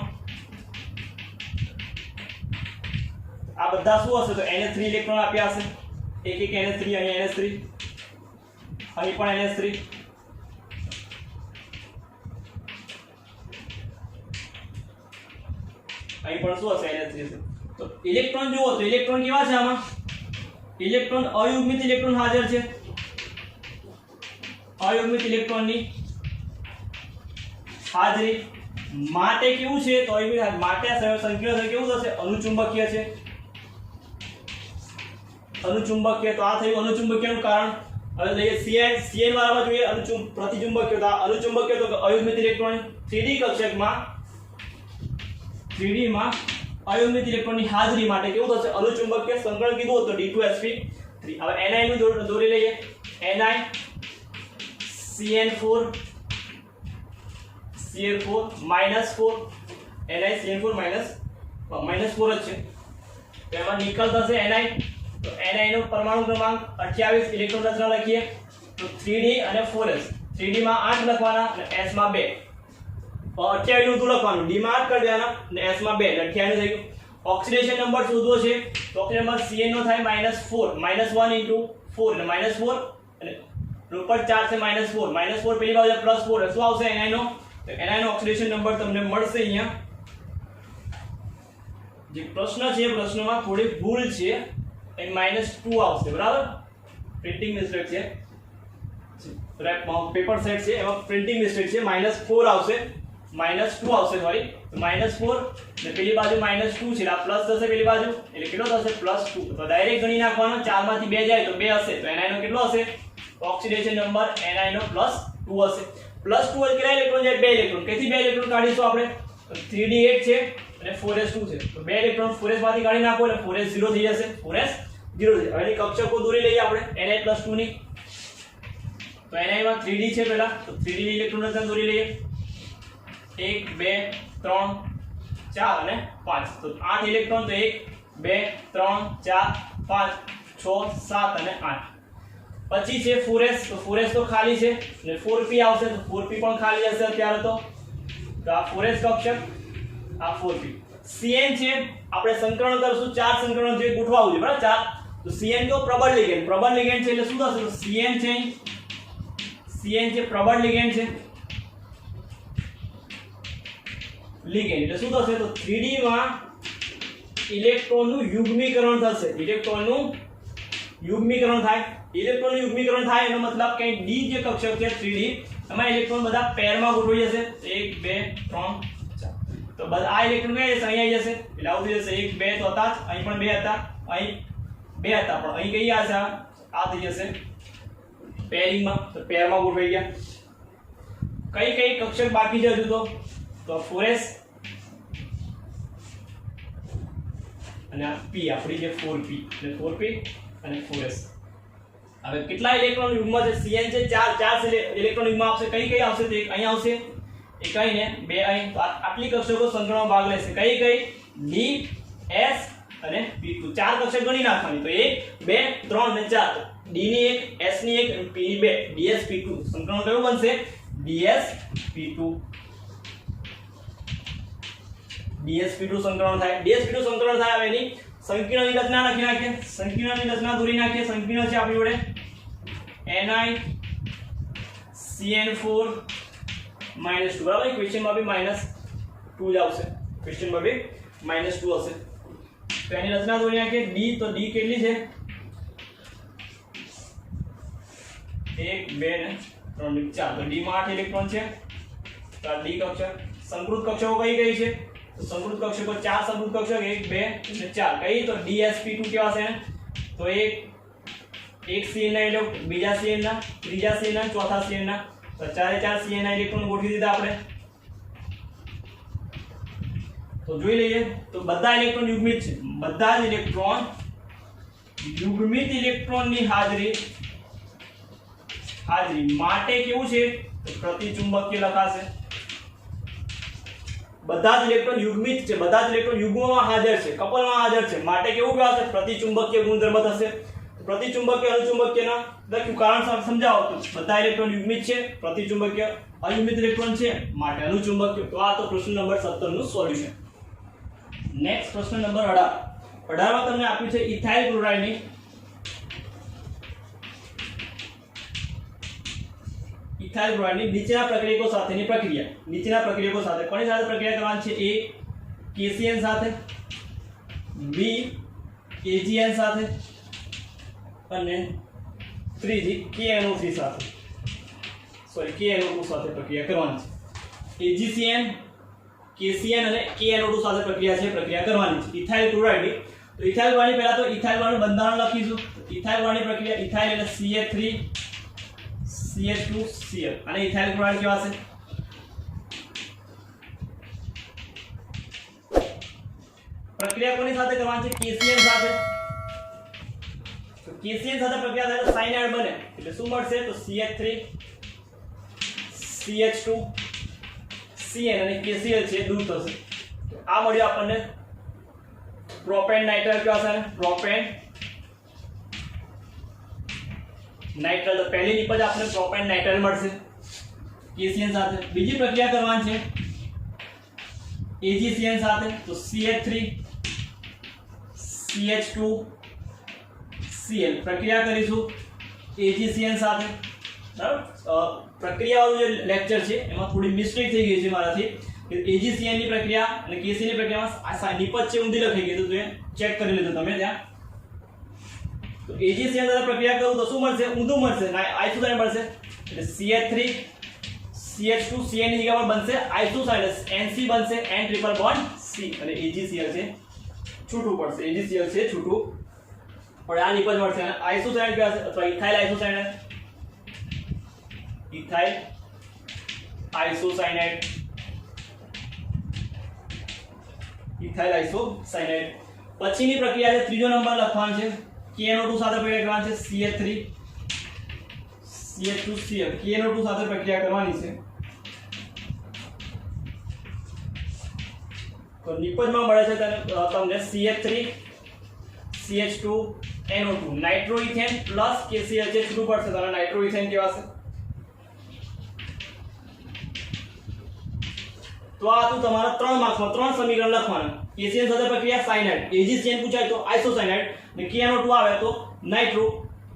આ બધા શું હશે તો NH3 ઇલેક્ટ્રોન આપ્યા હશે. એક NH3 અહીં NH3 અહીં પણ NH3 અહીં પણ શું હશે NH3 છે. તો ઇલેક્ટ્રોન જુઓ તો ઇલેક્ટ્રોન કેવા છે આમાં? ઇલેક્ટ્રોન અયુગ્મિત ઇલેક્ટ્રોન હાજર છે. અયુગ્મિત ઇલેક્ટ્રોનની હાજરી માટે કેવું છે તો અયુગ્મિત માટે સંકીર્ણ કેવું થશે? અનુચુંબકીય છે. અનુચુંબકીય તો આ થયું અનુચુંબકીયનું કારણ. હવે લઈએ Cn વાળામાં જોઈએ પ્રતિચુંબકીય તો અનુચુંબકીય તો અયુગ્મિત ઇલેક્ટ્રોન 3d કક્ષકમાં 3d માં અયુગ્મિત ઇલેક્ટ્રોનની હાજરી માટે કેવું થશે? અનુચુંબકીય સંકલન કીધું તો D2sp3. હવે ni નું દોરી લઈએ. ni CN4 CN4 -4 ni CN4 -4 જ છે તો એમાં નિકલ થશે ni તો ni નો પરમાણુ ક્રમાંક 28 ઇલેક્ટ્રોન રચના લખીએ તો 3d અને 4s 3d માં 8 લખવાના અને s માં 2 28 નું લખવાનું. d માં 8 કરી દેવાના અને s માં 2 એટલે 28 થઈ ગયું. ઓક્સિડેશન નંબર શોધવો છે તો ઓક્સિડેશન નંબર Cn નો થાય -4 -1 * 4 એટલે -4 અને ઉપર 4 છે -4 પેલી બાજુ +4 શું આવશે ni નો તો ni નો ઓક્સિડેશન નંબર તમને મળશે અહીંયા. જે પ્રશ્ન છે પ્રશ્નમાં થોડી ભૂલ છે એ -2 આવશે બરાબર. પ્રિન્ટિંગ મિસ્ટેક છે પેપર સેટ છે એમાં પ્રિન્ટિંગ મિસ્ટેક છે -4 આવશે -2 આવશે સોરી તો -4 ને પેલી બાજુ -2 છે આ પ્લસ થશે પેલી બાજુ એટલે કેટલો થશે +2 તો ડાયરેક્ટ ગણી નાખવાનો 4 માંથી 2 જાય તો 2 હશે તો ni નો કેટલો હશે ઓક્સિડેશન નંબર ni નો +2 હશે. +2 એટલે કેટલા ઇલેક્ટ્રોન જાય 2 ઇલેક્ટ્રોન. કેટલી 2 ઇલેક્ટ્રોન કાઢીશું આપણે તો 3d 8 છે અને 4s 2 છે તો 2 ઇલેક્ટ્રોન 4s માંથી કાઢી નાખો એટલે 4s 0 થઈ જશે 4s 0 થઈ. હવે એની કક્ષકો દોરી લઈએ આપણે ni +2 ની તો ni માં 3d છે પહેલા તો 3d ની ઇલેક્ટ્રોન રચના દોરી લઈએ 1 2 3 4 અને 5 તો 8 ઇલેક્ટ્રોન તો 1 2 3 4 5 6 7 અને 8. પછી છે 4s તો 4s તો ખાલી છે અને 4p આવશે તો 4p પણ ખાલી હશે અત્યારે તો આ 4s કક્ષક આ 4p. Cn છે આપણે સંકરણ કરશું 4 સંકરણ જે ગોઠવાવું છે બરાબર 4 તો Cn તો પ્રબળ લિગેન્ડ છે એટલે શું થશે તો Cn છે પ્રબળ લિગેન્ડ છે લિગેન્ડ એટલે શું થશે તો 3d માં ઇલેક્ટ્રોનનું યુગ્મીકરણ થશે. ઇલેક્ટ્રોનનું યુગ્મીકરણ થાય એનો મતલબ કે d જે કક્ષક છે 3d એમાં ઇલેક્ટ્રોન બધા પેરમાં ગોઠવાઈ જશે 1 2 3 4 તો બધા આ ઇલેક્ટ્રોન કઈ જશે અહીં આવી જશે એટલે આવું થઈ જશે 1 2 તો હતા જ અહીં પણ 2 હતા અહીં 2 હતા પણ અહીં કઈ આ થઈ જશે પેરિંગમાં તો પેરમાં ગોઠવાઈ ગયા. કઈ કક્ષક બાકી છે હજુ તો 4s અને આ p આપણી જે 4p એટલે 4p અને 4s. હવે કેટલા ઇલેક્ટ્રોન યુગ્મ છે? Cn છે 4 ઇલેક્ટ્રોન યુગ્મ આવશે. કઈ આવશે? તો એક અહીં આવશે, એક અહીં ને બે અહીં. તો આટલી કક્ષકો સંકરણમાં ભાગ લેશે. કઈ d s અને p2 ચાર કક્ષક ગણી નાખવાની. તો 1 2 3 અને 4 d ની એક, s ની એક અને p ની બે, ds p2 સંકરણ કયું બનશે? ds p2 સંકરણ થાય. ds p2 સંકરણ થાય. હવે એની સંકીર્ણની રચના લખી નાખીએ. સંકીર્ણની રચના દોરી નાખીએ. સંકીર્ણ છે આપણી જોડે NiCN4 -2 બરાબર. ક્વેશ્ચનમાં બી -2 જ આવશે. ક્વેશ્ચનમાં બી -2 હશે. તો એની રચના દોરી નાખીએ. d તો d કેટલી છે? 1 2 ને 3 4. તો d માં 8 ઇલેક્ટ્રોન છે. તો આ d કક્ષક. સંકૃત કક્ષકો કઈ છે? તો સંકૃત કક્ષકો 4 સંકૃત કક્ષક 1 2 અને 4. કઈ? તો dsp2 કેવા છે? તો એક Cn ના ઇલેક્ટ્રોન, બીજા Cn ના, ત્રીજા Cn ના, ચોથા Cn ના. તો ચારે ચાર Cn ના ઇલેક્ટ્રોન ગોઠવી દીધા આપણે. તો જોઈ લઈએ. તો બધા ઇલેક્ટ્રોન યુગ્મિત છે. બધા જ ઇલેક્ટ્રોન યુગ્મિત ઇલેક્ટ્રોનની હાજરી માટે કેવું છે? તો પ્રતિચુંબકીય લખાશે. બધા જ ઇલેક્ટ્રોન યુગ્મિત છે. બધા જ ઇલેક્ટ્રોન યુગ્મમાં હાજર છે, કપલમાં હાજર છે. માટે કેવું કહેવાશે? પ્રતિચુંબકીય ગુણધર્મ થશે. પ્રતિચુંબકીય અનુચુંબકીયના લખ્યું કારણ સમજાવો. તો બધા ઇલેક્ટ્રોન યુગ્મિત છે, પ્રતિચુંબકીય અયુગ્મિત ઇલેક્ટ્રોન છે, માટે અનુચુંબકીય. તો આ તો પ્રશ્ન નંબર 17 નું સોલ્યુશન. નેક્સ્ટ પ્રશ્ન નંબર 18 માં તમને આપ્યું છે ઇથાઇલ ક્લોરાઇડની નીચેના પ્રક્રિયકો સાથેની પ્રક્રિયા. નીચેના પ્રક્રિયકો સાથે કોની સાથે પ્રક્રિયા કરવાની છે? A KCN સાથે, B AgN સાથે અને ત્રીજી KNO3 સાથે. KNO2 સાથે પ્રક્રિયા કરવાની છે. AgCN, KCN અને KNO2 સાથે પ્રક્રિયા કરવાની છે ઇથાઇલ ક્લોરાઇડની. તો ઇથાઇલ ક્લોરાઇડ પહેલા તો ઇથાઇલ ક્લોરાઇડનું બંધારણ લખીશું. ઇથાઇલ ક્લોરાઇડની પ્રક્રિયા ઇથાઇલ એટલે CH3 CH2 Cl. અને ઇથાઇલ ક્લોરાઇડ કેવા છે? પ્રક્રિયા કોની સાથે કરવાની છે? KCN સાથે. તો KCN સાથે પ્રક્રિયા થાય તો સાયનાઇડ બને. એટલે શું મળશે? તો CH3 CH2 Cn અને KCl છે દૂર થશે. તો આ મળ્યું આપણને પ્રોપેન નાઇટ્રાઇલ કેવા છે? Propane nitrile. તો પહેલી નિપજ આપણે પ્રોપેન નાઇટ્રાઇલ મળશે KCN સાથે. બીજી પ્રક્રિયા કરવાની છે AgCN સાથે. તો CH3 CH2 Cl પ્રક્રિયા કરીશું AgCN સાથે. બરાબર. પ્રક્રિયાવાળું જે લેક્ચર છે એમાં થોડી મિસ્ટેક થઈ ગઈ છે મારાથી. કે AgCN ની પ્રક્રિયા અને KCN ની પ્રક્રિયામાં નિપજ છે ઊંધી લખાઈ ગઈ. તો ચેક કરી લેજો તમે ત્યાં. તો AgCN સાથે પ્રક્રિયા કરું તો શું મળશે? ઊંધું મળશે, આઇસોસાઇન મળશે. એટલે CH3 CH2 Cn ની જગ્યા પર બનશે આઇસોસાઇન, NC બનશે N ટ્રિપલ બોન્ડ C અને AgCl છે છૂટું પડશે. AgCl છે છૂટું પણ આ નિપજ મળશે. અને આઇસોસાઇન કહેવાશે અથવા ઇથાઇલ આઇસોસાઇનાઇડ. ઇથાઇલ આઇસોસાઇનાઇડ. ઇથાઇલ આઇસોસાઇનાઇડ. પછીની પ્રક્રિયા છે ત્રીજો નંબર લખવાનો છે. KNO2 સાથે પ્રક્રિયા કરવાની છે. CH3 CH2 Cl KNO2 સાથે પ્રક્રિયા કરવાની છે. તો નિપજમાં મળે છે તમને CH3 CH2 NO2 nitroethane plus KCl જે છૂટું પડશે તો નાઇટ્રોઇથેન કહેવાશે. તો આ તો તમારા 3 માર્ક્સમાં 3 સમીકરણ લખવાના. KCN સાથે પ્રક્રિયા સાયનાઇડ, AgCN પૂછાય તો આઇસોસાયનાઇડ અને KNO2 આવે તો નાઇટ્રો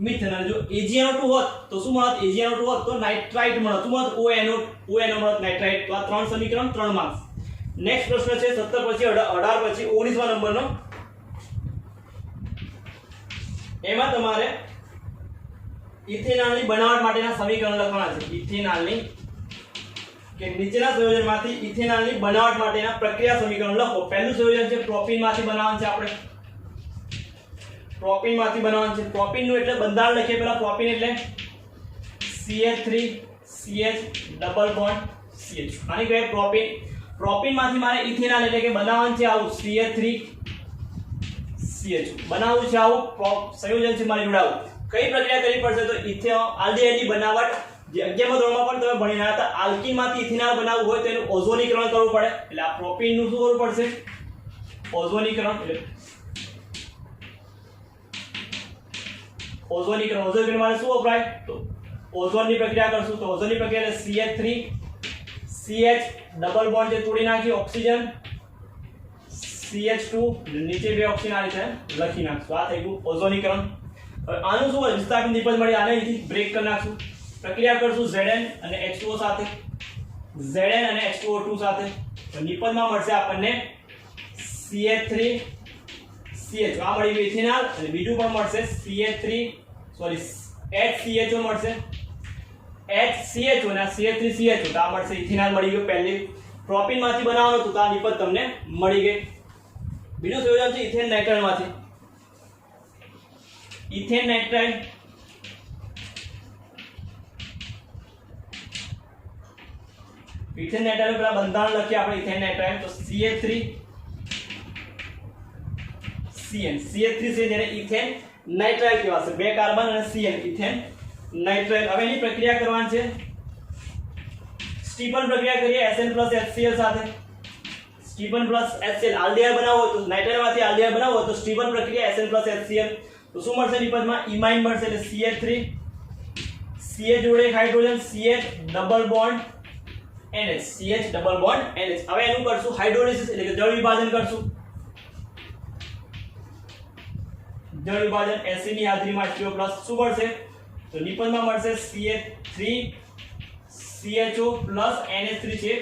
મિથેન. અને જો AgNO2 હોત તો શું મળત? AgNO2 હોત તો નાઇટ્રાઇટ મળત. શું મળત? ONO મળત nitrite. તો આ 3 સમીકરણ 3 માર્ક્સ. નેક્સ્ટ પ્રશ્ન છે 17 પછી 18 પછી 19મા નંબરનો. એમાં તમારે ઇથેનોલની બનાવટ માટેના સમીકરણ લખવાના છે. ઇથેનોલની કે નીચેના સંયોજનમાંથી ઇથેનોલની બનાવટ માટેના પ્રક્રિયા સમીકરણ લખો. પહેલું સંયોજન છે પ્રોપીનમાંથી બનાવવાનું છે આપણે. પ્રોપીનમાંથી બનાવવાનું છે. પ્રોપીનનું એટલે બંધારણ લખીએ પહેલા. પ્રોપીન એટલે CH3 CH double bond CH. આની કહેવાય પ્રોપીન. પ્રોપીનમાંથી મારે ઇથેનોલ એટલે કે બનાવવાનું છે આવું CH3 CH બનાવવું છે આવું સંયોજન છે મારે જોડાવું. કઈ પ્રક્રિયા કરવી પડશે તો આલ્ડીહાઇડની બનાવટ જે 11મા ધોરણમાં પણ તમે ભણી રહ્યા હતા, આલ્કીનમાંથી ઇથેનોલ બનાવવું હોય તો એનું ઓઝોનીકરણ કરવું પડે. એટલે આ પ્રોપીનનું શું કરવું પડશે? ઓઝોનીકરણ. એટલે ઓઝોનીકરણ માટે શું વપરાય? તો ઓઝોનની પ્રક્રિયા કરશું. તો ઓઝોનની પ્રક્રિયા એટલે CH3 CH ડબલ બોન્ડ જે તોડી નાખી, ઓક્સિજન CH2 નીચે બે ઓક્સિજન આ રીતે લખી નાખશું. આ થઈ ગયું ઓઝોનીકરણ. હવે આનું શું વિસ્થાપન નિપજ મળી, આને અહીંથી બ્રેક કરી નાખશું. પ્રક્રિયા કરશું Zn અને H2O સાથે, Zn અને H2O2 સાથે. તો નિપજમાં મળશે આપણને CH3 CH આ મળી ગયું ઇથેનોલ, અને બીજું પણ મળશે HCHO મળશે, HCHO અને CH3CHO. તો આ મળશે ઇથેનોલ મળી ગયું. પહેલી પ્રોપીનમાંથી બનાવવાનું હતું તો આ નિપજ તમને મળી ગઈ. બીજું સંયોજન છે ઇથેન નાઇટ્રાઇડમાંથી. ઇથેન નાઇટ્રાઇડ પેલા બંધારણ લખીએ આપણે ઇથેન નાઇટ્રાઇડ. તો CH3 છે જેને ઇથેન નાઇટ્રાઇડ કહેવાશે. બે કાર્બન અને CN ઇથેન નાઇટ્રાઇડ. હવે એની પ્રક્રિયા કરવાની છે. સ્ટીફન પ્રક્રિયા કરીએ Sn HCl સાથે. સ્ટીફન HCl આલ્ડીહાઇડ બનાવવો હોય તો નાઇટ્રાઇડમાંથી આલ્ડીહાઇડ બનાવવો હોય તો સ્ટીફન પ્રક્રિયા Sn HCl. તો શું મળશે નિપજમાં? ઇમાઇન મળશે. એટલે CH3 CH જોડે એક hydrogen CH double bond NH CH double bond NH. હવે એનું કરશું હાઇડ્રોલિસિસ એટલે કે જળ વિભાજન કરશું. જળ વિભાજન એસિડ ની હાજરીમાં H2O પ્લસ શું મળશે? તો નિપજમાં મળશે CH3 CHO પ્લસ NH3 છે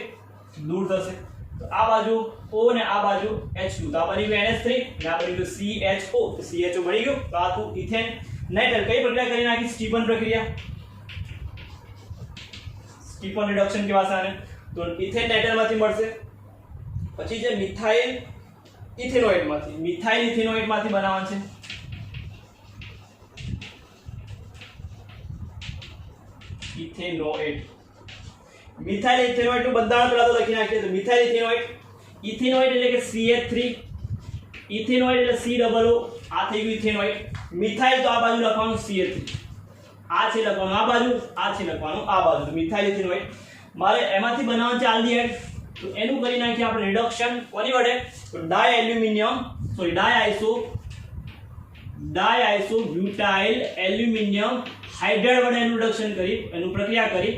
દૂર થશે. તો આ બાજુ O ને આ બાજુ H2. તો આ બની ગયું NH3 અને આ બની ગયું CHO. તો CHO મળી ગયું. તો આ તું ઇથેન નાઇટ્રાઇડ કઈ પ્રક્રિયા કરી નાખી? સ્ટીફન પ્રક્રિયા. સ્ટીફન રિડક્શન કહેવાશે આને. તો ઇથેન નાઇટ્રાઇડમાંથી મળશે. પછી જે મિથાઇલ ઇથેનોઇડમાંથી બનાવવાનું છે. ઇથેનોઇડ મિથાઇલ ઇથેનોઇડ નું બંધારણ પહેલા તો લખી નાખીએ. તો મિથાઇલ ઇથેનોઇડ એટલે કે CH3 ઇથેનોઇડ એટલે COO. આ થઈ ગયું ઇથેનોઇડ. મિથાઇલ તો આ બાજુ લખવાનું CH3, આ છે લખવાનું આ બાજુ, આ છે લખવાનું આ બાજુ. તો મિથાઇલ ઇથેનોઇડ મારે એમાંથી બનાવવાનું છે આલ્ડીહાઇડ. તો એનું કરી નાખીએ આપણે રિડક્શન. કોની વડે? તો ડાયઆઇસો બ્યુટાઇલ એલ્યુમિનિયમ હાઇડ્રાઇડ વડે એનું રિડક્શન કરી, એનું પ્રક્રિયા કરી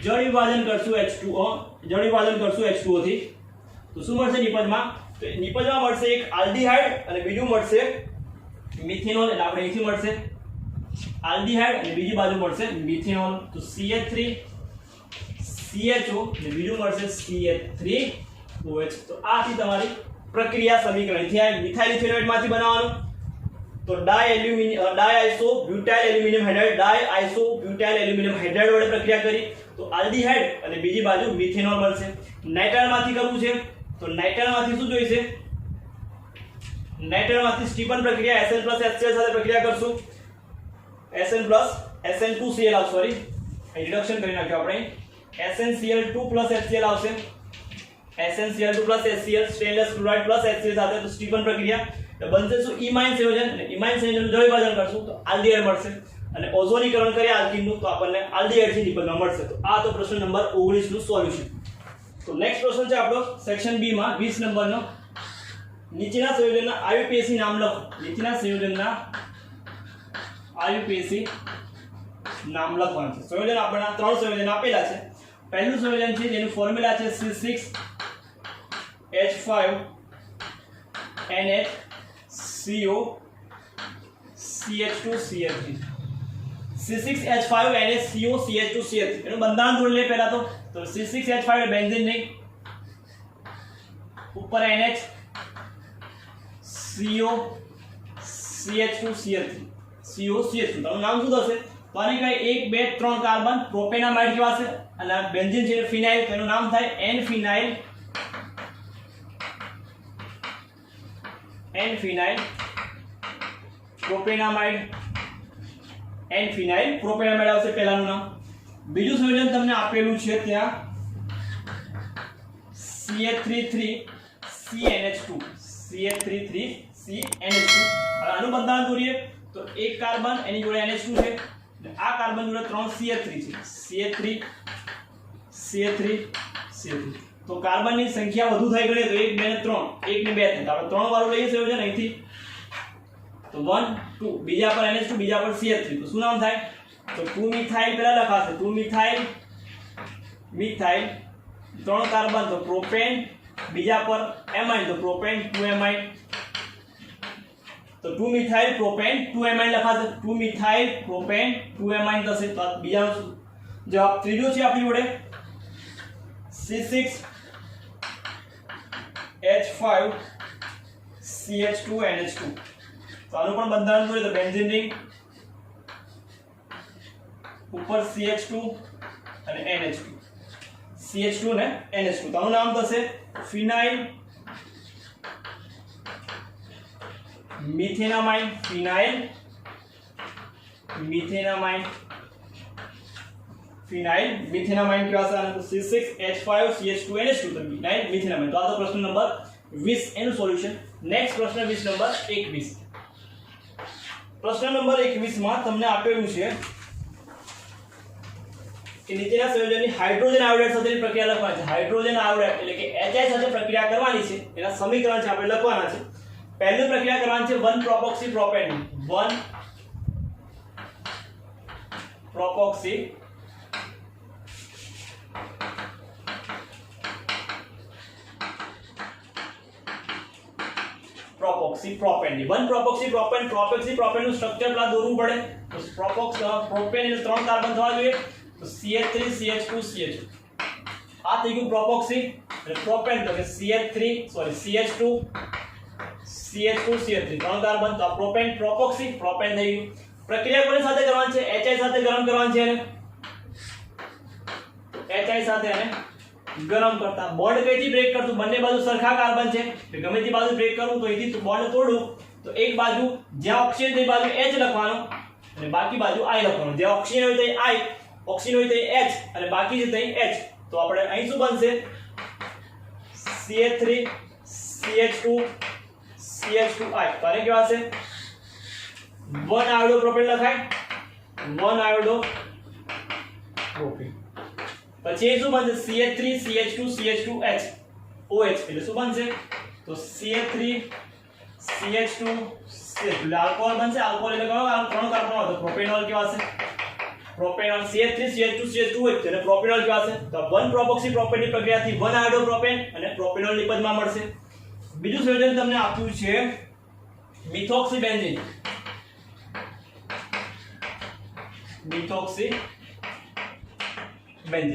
જળ વિભાજન કરશું H2O થી. તો શું મળશે નિપજમાં? તો નિપજમાં મળશે એક આલ્ડીહાઇડ અને બીજું મળશે મિથેનોલ. એટલે આપણે અહીંથી મળશે આલ્ડીહાઇડ અને બીજી બાજુ મળશે મિથેનોલ. તો CH3 CHO અને બીજું મળશે CH3OH. તો આ થી તમારી પ્રક્રિયા સમીકરણ. અહીંથી મિથાઇલ ઇથેનોઇડમાંથી બનાવવાનું. તો ડાયઆઇસો બ્યુટાઇલ એલ્યુમિનિયમ હાઇડ્રાઇડ વડે પ્રક્રિયા કરી તો આલ્ડીહાઇડ અને બીજી બાજુ મિથેનોલ મળશે. નાઇટ્રાઇડમાંથી કરવું છે તો નાઇટ્રાઇડમાંથી શું જોઈશે? નાઇટ્રાઇડમાંથી સ્ટીફન પ્રક્રિયા Sn HCl સાથે પ્રક્રિયા કરશું. SN2Cl સોરી અહીં રિડક્શન કરી નાખ્યું આપણે. SnCl2 HCl આવશે. SnCl2 HCl stainless chloride HCl સાથે તો સ્ટીફન પ્રક્રિયા બનશે શું? ઇમાઇન સંયોજન. ઇમાઇન સંયોજનનું જળ વિભાજન કરશું તો આલ્ડીહાઇડ મળશે. અને ઓઝોનીકરણ કરીએ આલ્કીનનું તો આપણને આલ્ડીહાઇડ થી નિપજમાં મળશે. તો આ તો પ્રશ્ન નંબર 19 નું સોલ્યુશન. તો નેક્સ્ટ પ્રશ્ન છે આપણો સેક્શન બી માં 20 નંબરનો. નીચેના સંયોજનના IUPAC નામ લખો. નીચેના સંયોજનના IUPAC નામ લખવાનું છે. સંયોજન આપણા ત્રણ સંયોજન આપેલા છે. પહેલું સંયોજન છે જેનું ફોર્મ્યુલા છે C6H5NH CO CH2 CH3. C6H5NH CO CH2 CH3 એનું બંધારણ જોડી લે પહેલા તો C6H5 એટલે બેન્ઝીન નહીં, ઉપર NH CO CH2 CH3 CO CH2. તમારું નામ શું થશે? તો આની કઈ 1 2 3 કાર્બન પ્રોપેનામાઇડ કહેવાશે અને બેન્ઝીન છે ફિનાઇલ, તો એનું નામ થાય N-ફિનાઇલ પ્રોપેનામાઇડ. N-ફિનાઇલ પ્રોપેનામાઇડ આવશે પહેલાનું નામ. બીજું સંયોજન તમને આપેલું છે ત્યાં CH33CNH2 CnH2. હવે આનું બંધારણ દોરીએ તો એક કાર્બન એની જોડે NH2 છે અને આ કાર્બન જોડે 3 CH3 છે. CH3 તો કાર્બનની સંખ્યા વધુ થઈ ગઈ તો 1 2 ને 3 1 ને 2 થાય તો આપણે 3 વાળું લઈએ છીએ અહીંથી તો 1 2 બીજા પર NH2 બીજા પર CH3 તો શું નામ થાય તો 2 મિથાઇલ પેલા લખાશે 2 મિથાઇલ 3 કાર્બન તો પ્રોપેન બીજા પર એમાઇન તો પ્રોપેન 2 એમાઇન તો 2 મિથાઇલ પ્રોપેન 2 એમાઇન લખાશે 2 મિથાઇલ પ્રોપેન 2 એમાઇન થશે તો બીજાનો જવાબ ત્રીજો છે આપણી જોડે C6H5 CH2 NH2 તો આનું પણ બંધારણ જોઈએ તો બેન્ઝીન રિંગ ઉપર CH2 અને NH2 CH2 ને NH2 તો આનું નામ થશે ફિનાઇલ મિથેનામાઇન ફિનાઇલ મિથેનામાઇન કેવા છે તો C6H5 CH2 NH2 તો ફિનાઇલ મિથેનામાઇન તો આ તો પ્રશ્ન નંબર 20 એનું સોલ્યુશન નેક્સ્ટ પ્રશ્ન 20 નંબર 21 પ્રશ્ન નંબર 21 માં તમને આપેલું છે કે નીચેના સંયોજનની હાઇડ્રોજન આયોડાઇડ સાથેની પ્રક્રિયા લખવાની છે હાઇડ્રોજન આયોડાઇડ એટલે કે HI સાથે પ્રક્રિયા કરવાની છે એના સમીકરણ છે આપણે લખવાના છે પહેલી પ્રક્રિયા કરવાની છે 1 પ્રોપોક્સી પ્રોપેન 1 પ્રોપોક્સી પ્રોપેન ની 1 પ્રોપોક્સી પ્રોપેન નું સ્ટ્રક્ચર પ્લા દોરવું પડે તો પ્રોપેન એટલે 3 કાર્બન થવા જોઈએ તો CH3 CH2 CH આ થઈ ગયું પ્રોપોક્સી એટલે પ્રોપેન તો કે CH2 CH3 3 કાર્બન તો પ્રોપેન પ્રોપોક્સી પ્રોપેન થઈ ગયું પ્રક્રિયા કોની સાથે કરવાની છે HI સાથે ગરમ કરવાની છે HI સાથે અને ગરમ કરતા બોન્ડ કઈથી બ્રેક કરતું બંને બાજુ સરખા કાર્બન છે એટલે ગમે તે બાજુ બ્રેક કરું તો અહીંથી બોન્ડ તોડું તો એક બાજુ જ્યાં ઓક્સિજન તે બાજુ H લખવાનું અને બાકી બાજુ I લખવાનું જ્યાં ઓક્સિજન હોય તો I ઓક્સિજન હોય તો H અને બાકી છે તો H તો આપણે અહીં શું બનશે CH3 CH2 CH2I તો આને કેવા છે 1 આયોડો પ્રોપેન લખાય 1 આયોડો પ્રોપેન પછી એ શું બનશે CH3 CH2 CH2H OH એટલે શું બનશે તો CH3 CH2 એટલે આલ્કોહોલ બનશે આલ્કોહોલ એટલે કયો 3 કાર્બન હતો પ્રોપેનોલ કેવા છે પ્રોપેનોલ CH3 CH2 CH2H અને પ્રોપેનોલ કેવા છે તો 1 પ્રોપોક્સી પ્રોપેનની પ્રક્રિયાથી 1 આયોડો પ્રોપેન અને પ્રોપેનોલ નિપજમાં મળશે બીજું સંયોજન તમને આપ્યું છે મિથોક્સી બેન્ઝીન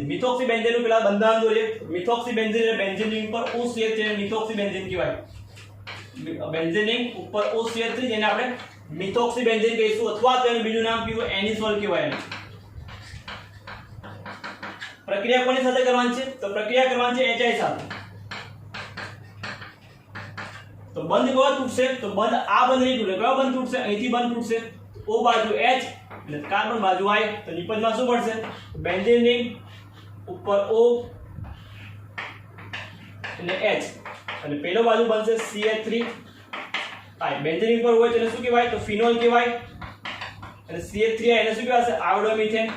મિથોક્સી બેન્ઝીનનું પેલા બંધારણ જોઈએ મિથોક્સી બેન્ઝીન એટલે બેન્ઝીન રિંગ પર OCH છે મિથોક્સી બેન્ઝીન કહેવાય બેન્ઝીન રિંગ ઉપર OCH3 જેને આપણે મિથોક્સી બેન્ઝીન કહીશું અથવા તો એનું બીજું નામ કહેવું એનિસોલ કહેવાય પ્રક્રિયા કોની સાથે કરવાની છે તો પ્રક્રિયા કરવાની છે HI સાથે તો બંધ કયો તૂટશે તો બંધ આ બંધ નહીં તૂટે કયો બંધ તૂટશે અહીંથી બંધ તૂટશે O બાજુ H એટલે કાર્બન બાજુ I તો નિપજમાં શું પડશે બેન્ઝીન રિંગ ઉપર O અને H અને પેલો બાજુ બનશે CH3I બેન્ઝીન રિંગ પર હોય તો એને શું કહેવાય તો ફિનોલ કહેવાય અને CH3I એને શું કહેવાશે આયોડોમિથેન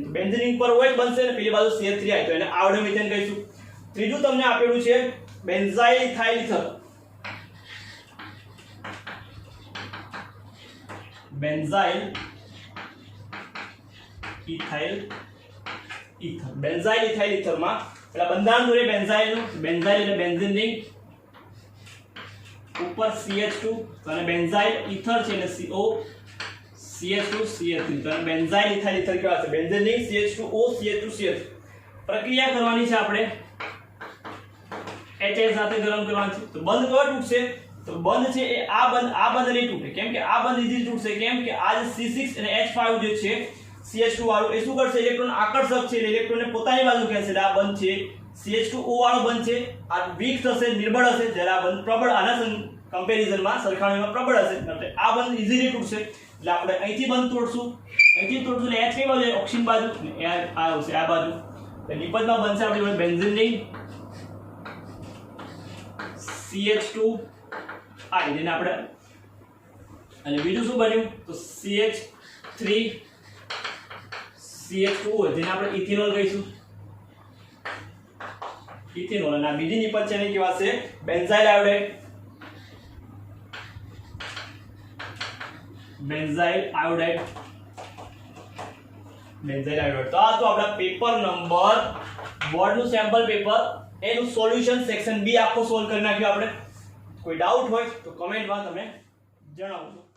તો બેન્ઝીન રિંગ પર હોય બનશે અને પેલી બાજુ CH3I તો એને આયોડોમિથેન કહીશું ત્રીજું તમને આપેલું છે benzyl ethyl ether benzyl ethyl ઇથરમાં પેલા બંધારણ જોઈએ બેન્ઝાઇલનું બેન્ઝાઇલ એટલે બેન્ઝીન રિંગ ઉપર CH2 અને બેન્ઝાઇલ ઇથર છે એટલે CO CH2 CH3 તો બેન્ઝાઇલ ઇથાઇલ ઇથર કેવા છે benzene ring CH2O CH2 CH પ્રક્રિયા કરવાની છે આપણે HI સાથે ગરમ કરવાની છે તો બંધ કયો તૂટશે તો બંધ છે એ આ બંધ નહીં તૂટે કેમ કે આ બંધ ઇઝીલી તૂટશે કેમ કે આ જે C6 અને H5 જે છે CH2 વાળું એ શું કરશે ઇલેક્ટ્રોન આકર્ષક છે ઇલેક્ટ્રોનને પોતાની બાજુ ખેંચશે એટલે આ બંધ છે CH2O વાળું બંધ છે આ વીક થશે નિર્બળ હશે જ્યારે આ બંધ પ્રબળ આના કમ્પેરિઝનમાં સરખામણીમાં પ્રબળ હશે એટલે આ બંધ ઇઝીલી તૂટશે એટલે આપણે અહીંથી બંધ તોડશું એટલે H કઈ બાજુ ઓક્સિજન બાજુ આ આવશે આ બાજુ એટલે નિપજમાં બનશે આપણી બેન્ઝીન રિંગ CH2 I જેને આપણે અને બીજું શું બન્યું તો CH3 CH2 જેને આપણે ઇથેનોલ કહીશું ઇથેનોલ અને આ બીજી નિપજ છે એને કહેવાશે બેન્ઝાઇલ આયોડાઇડ તો આ તો આપણા પેપર નંબર બોર્ડનું સેમ્પલ પેપર એનું સોલ્યુશન સેક્શન બી આખો સોલ્વ કરી નાખ્યો આપણે કોઈ ડાઉટ હોય તો કમેન્ટમાં તમે જણાવજો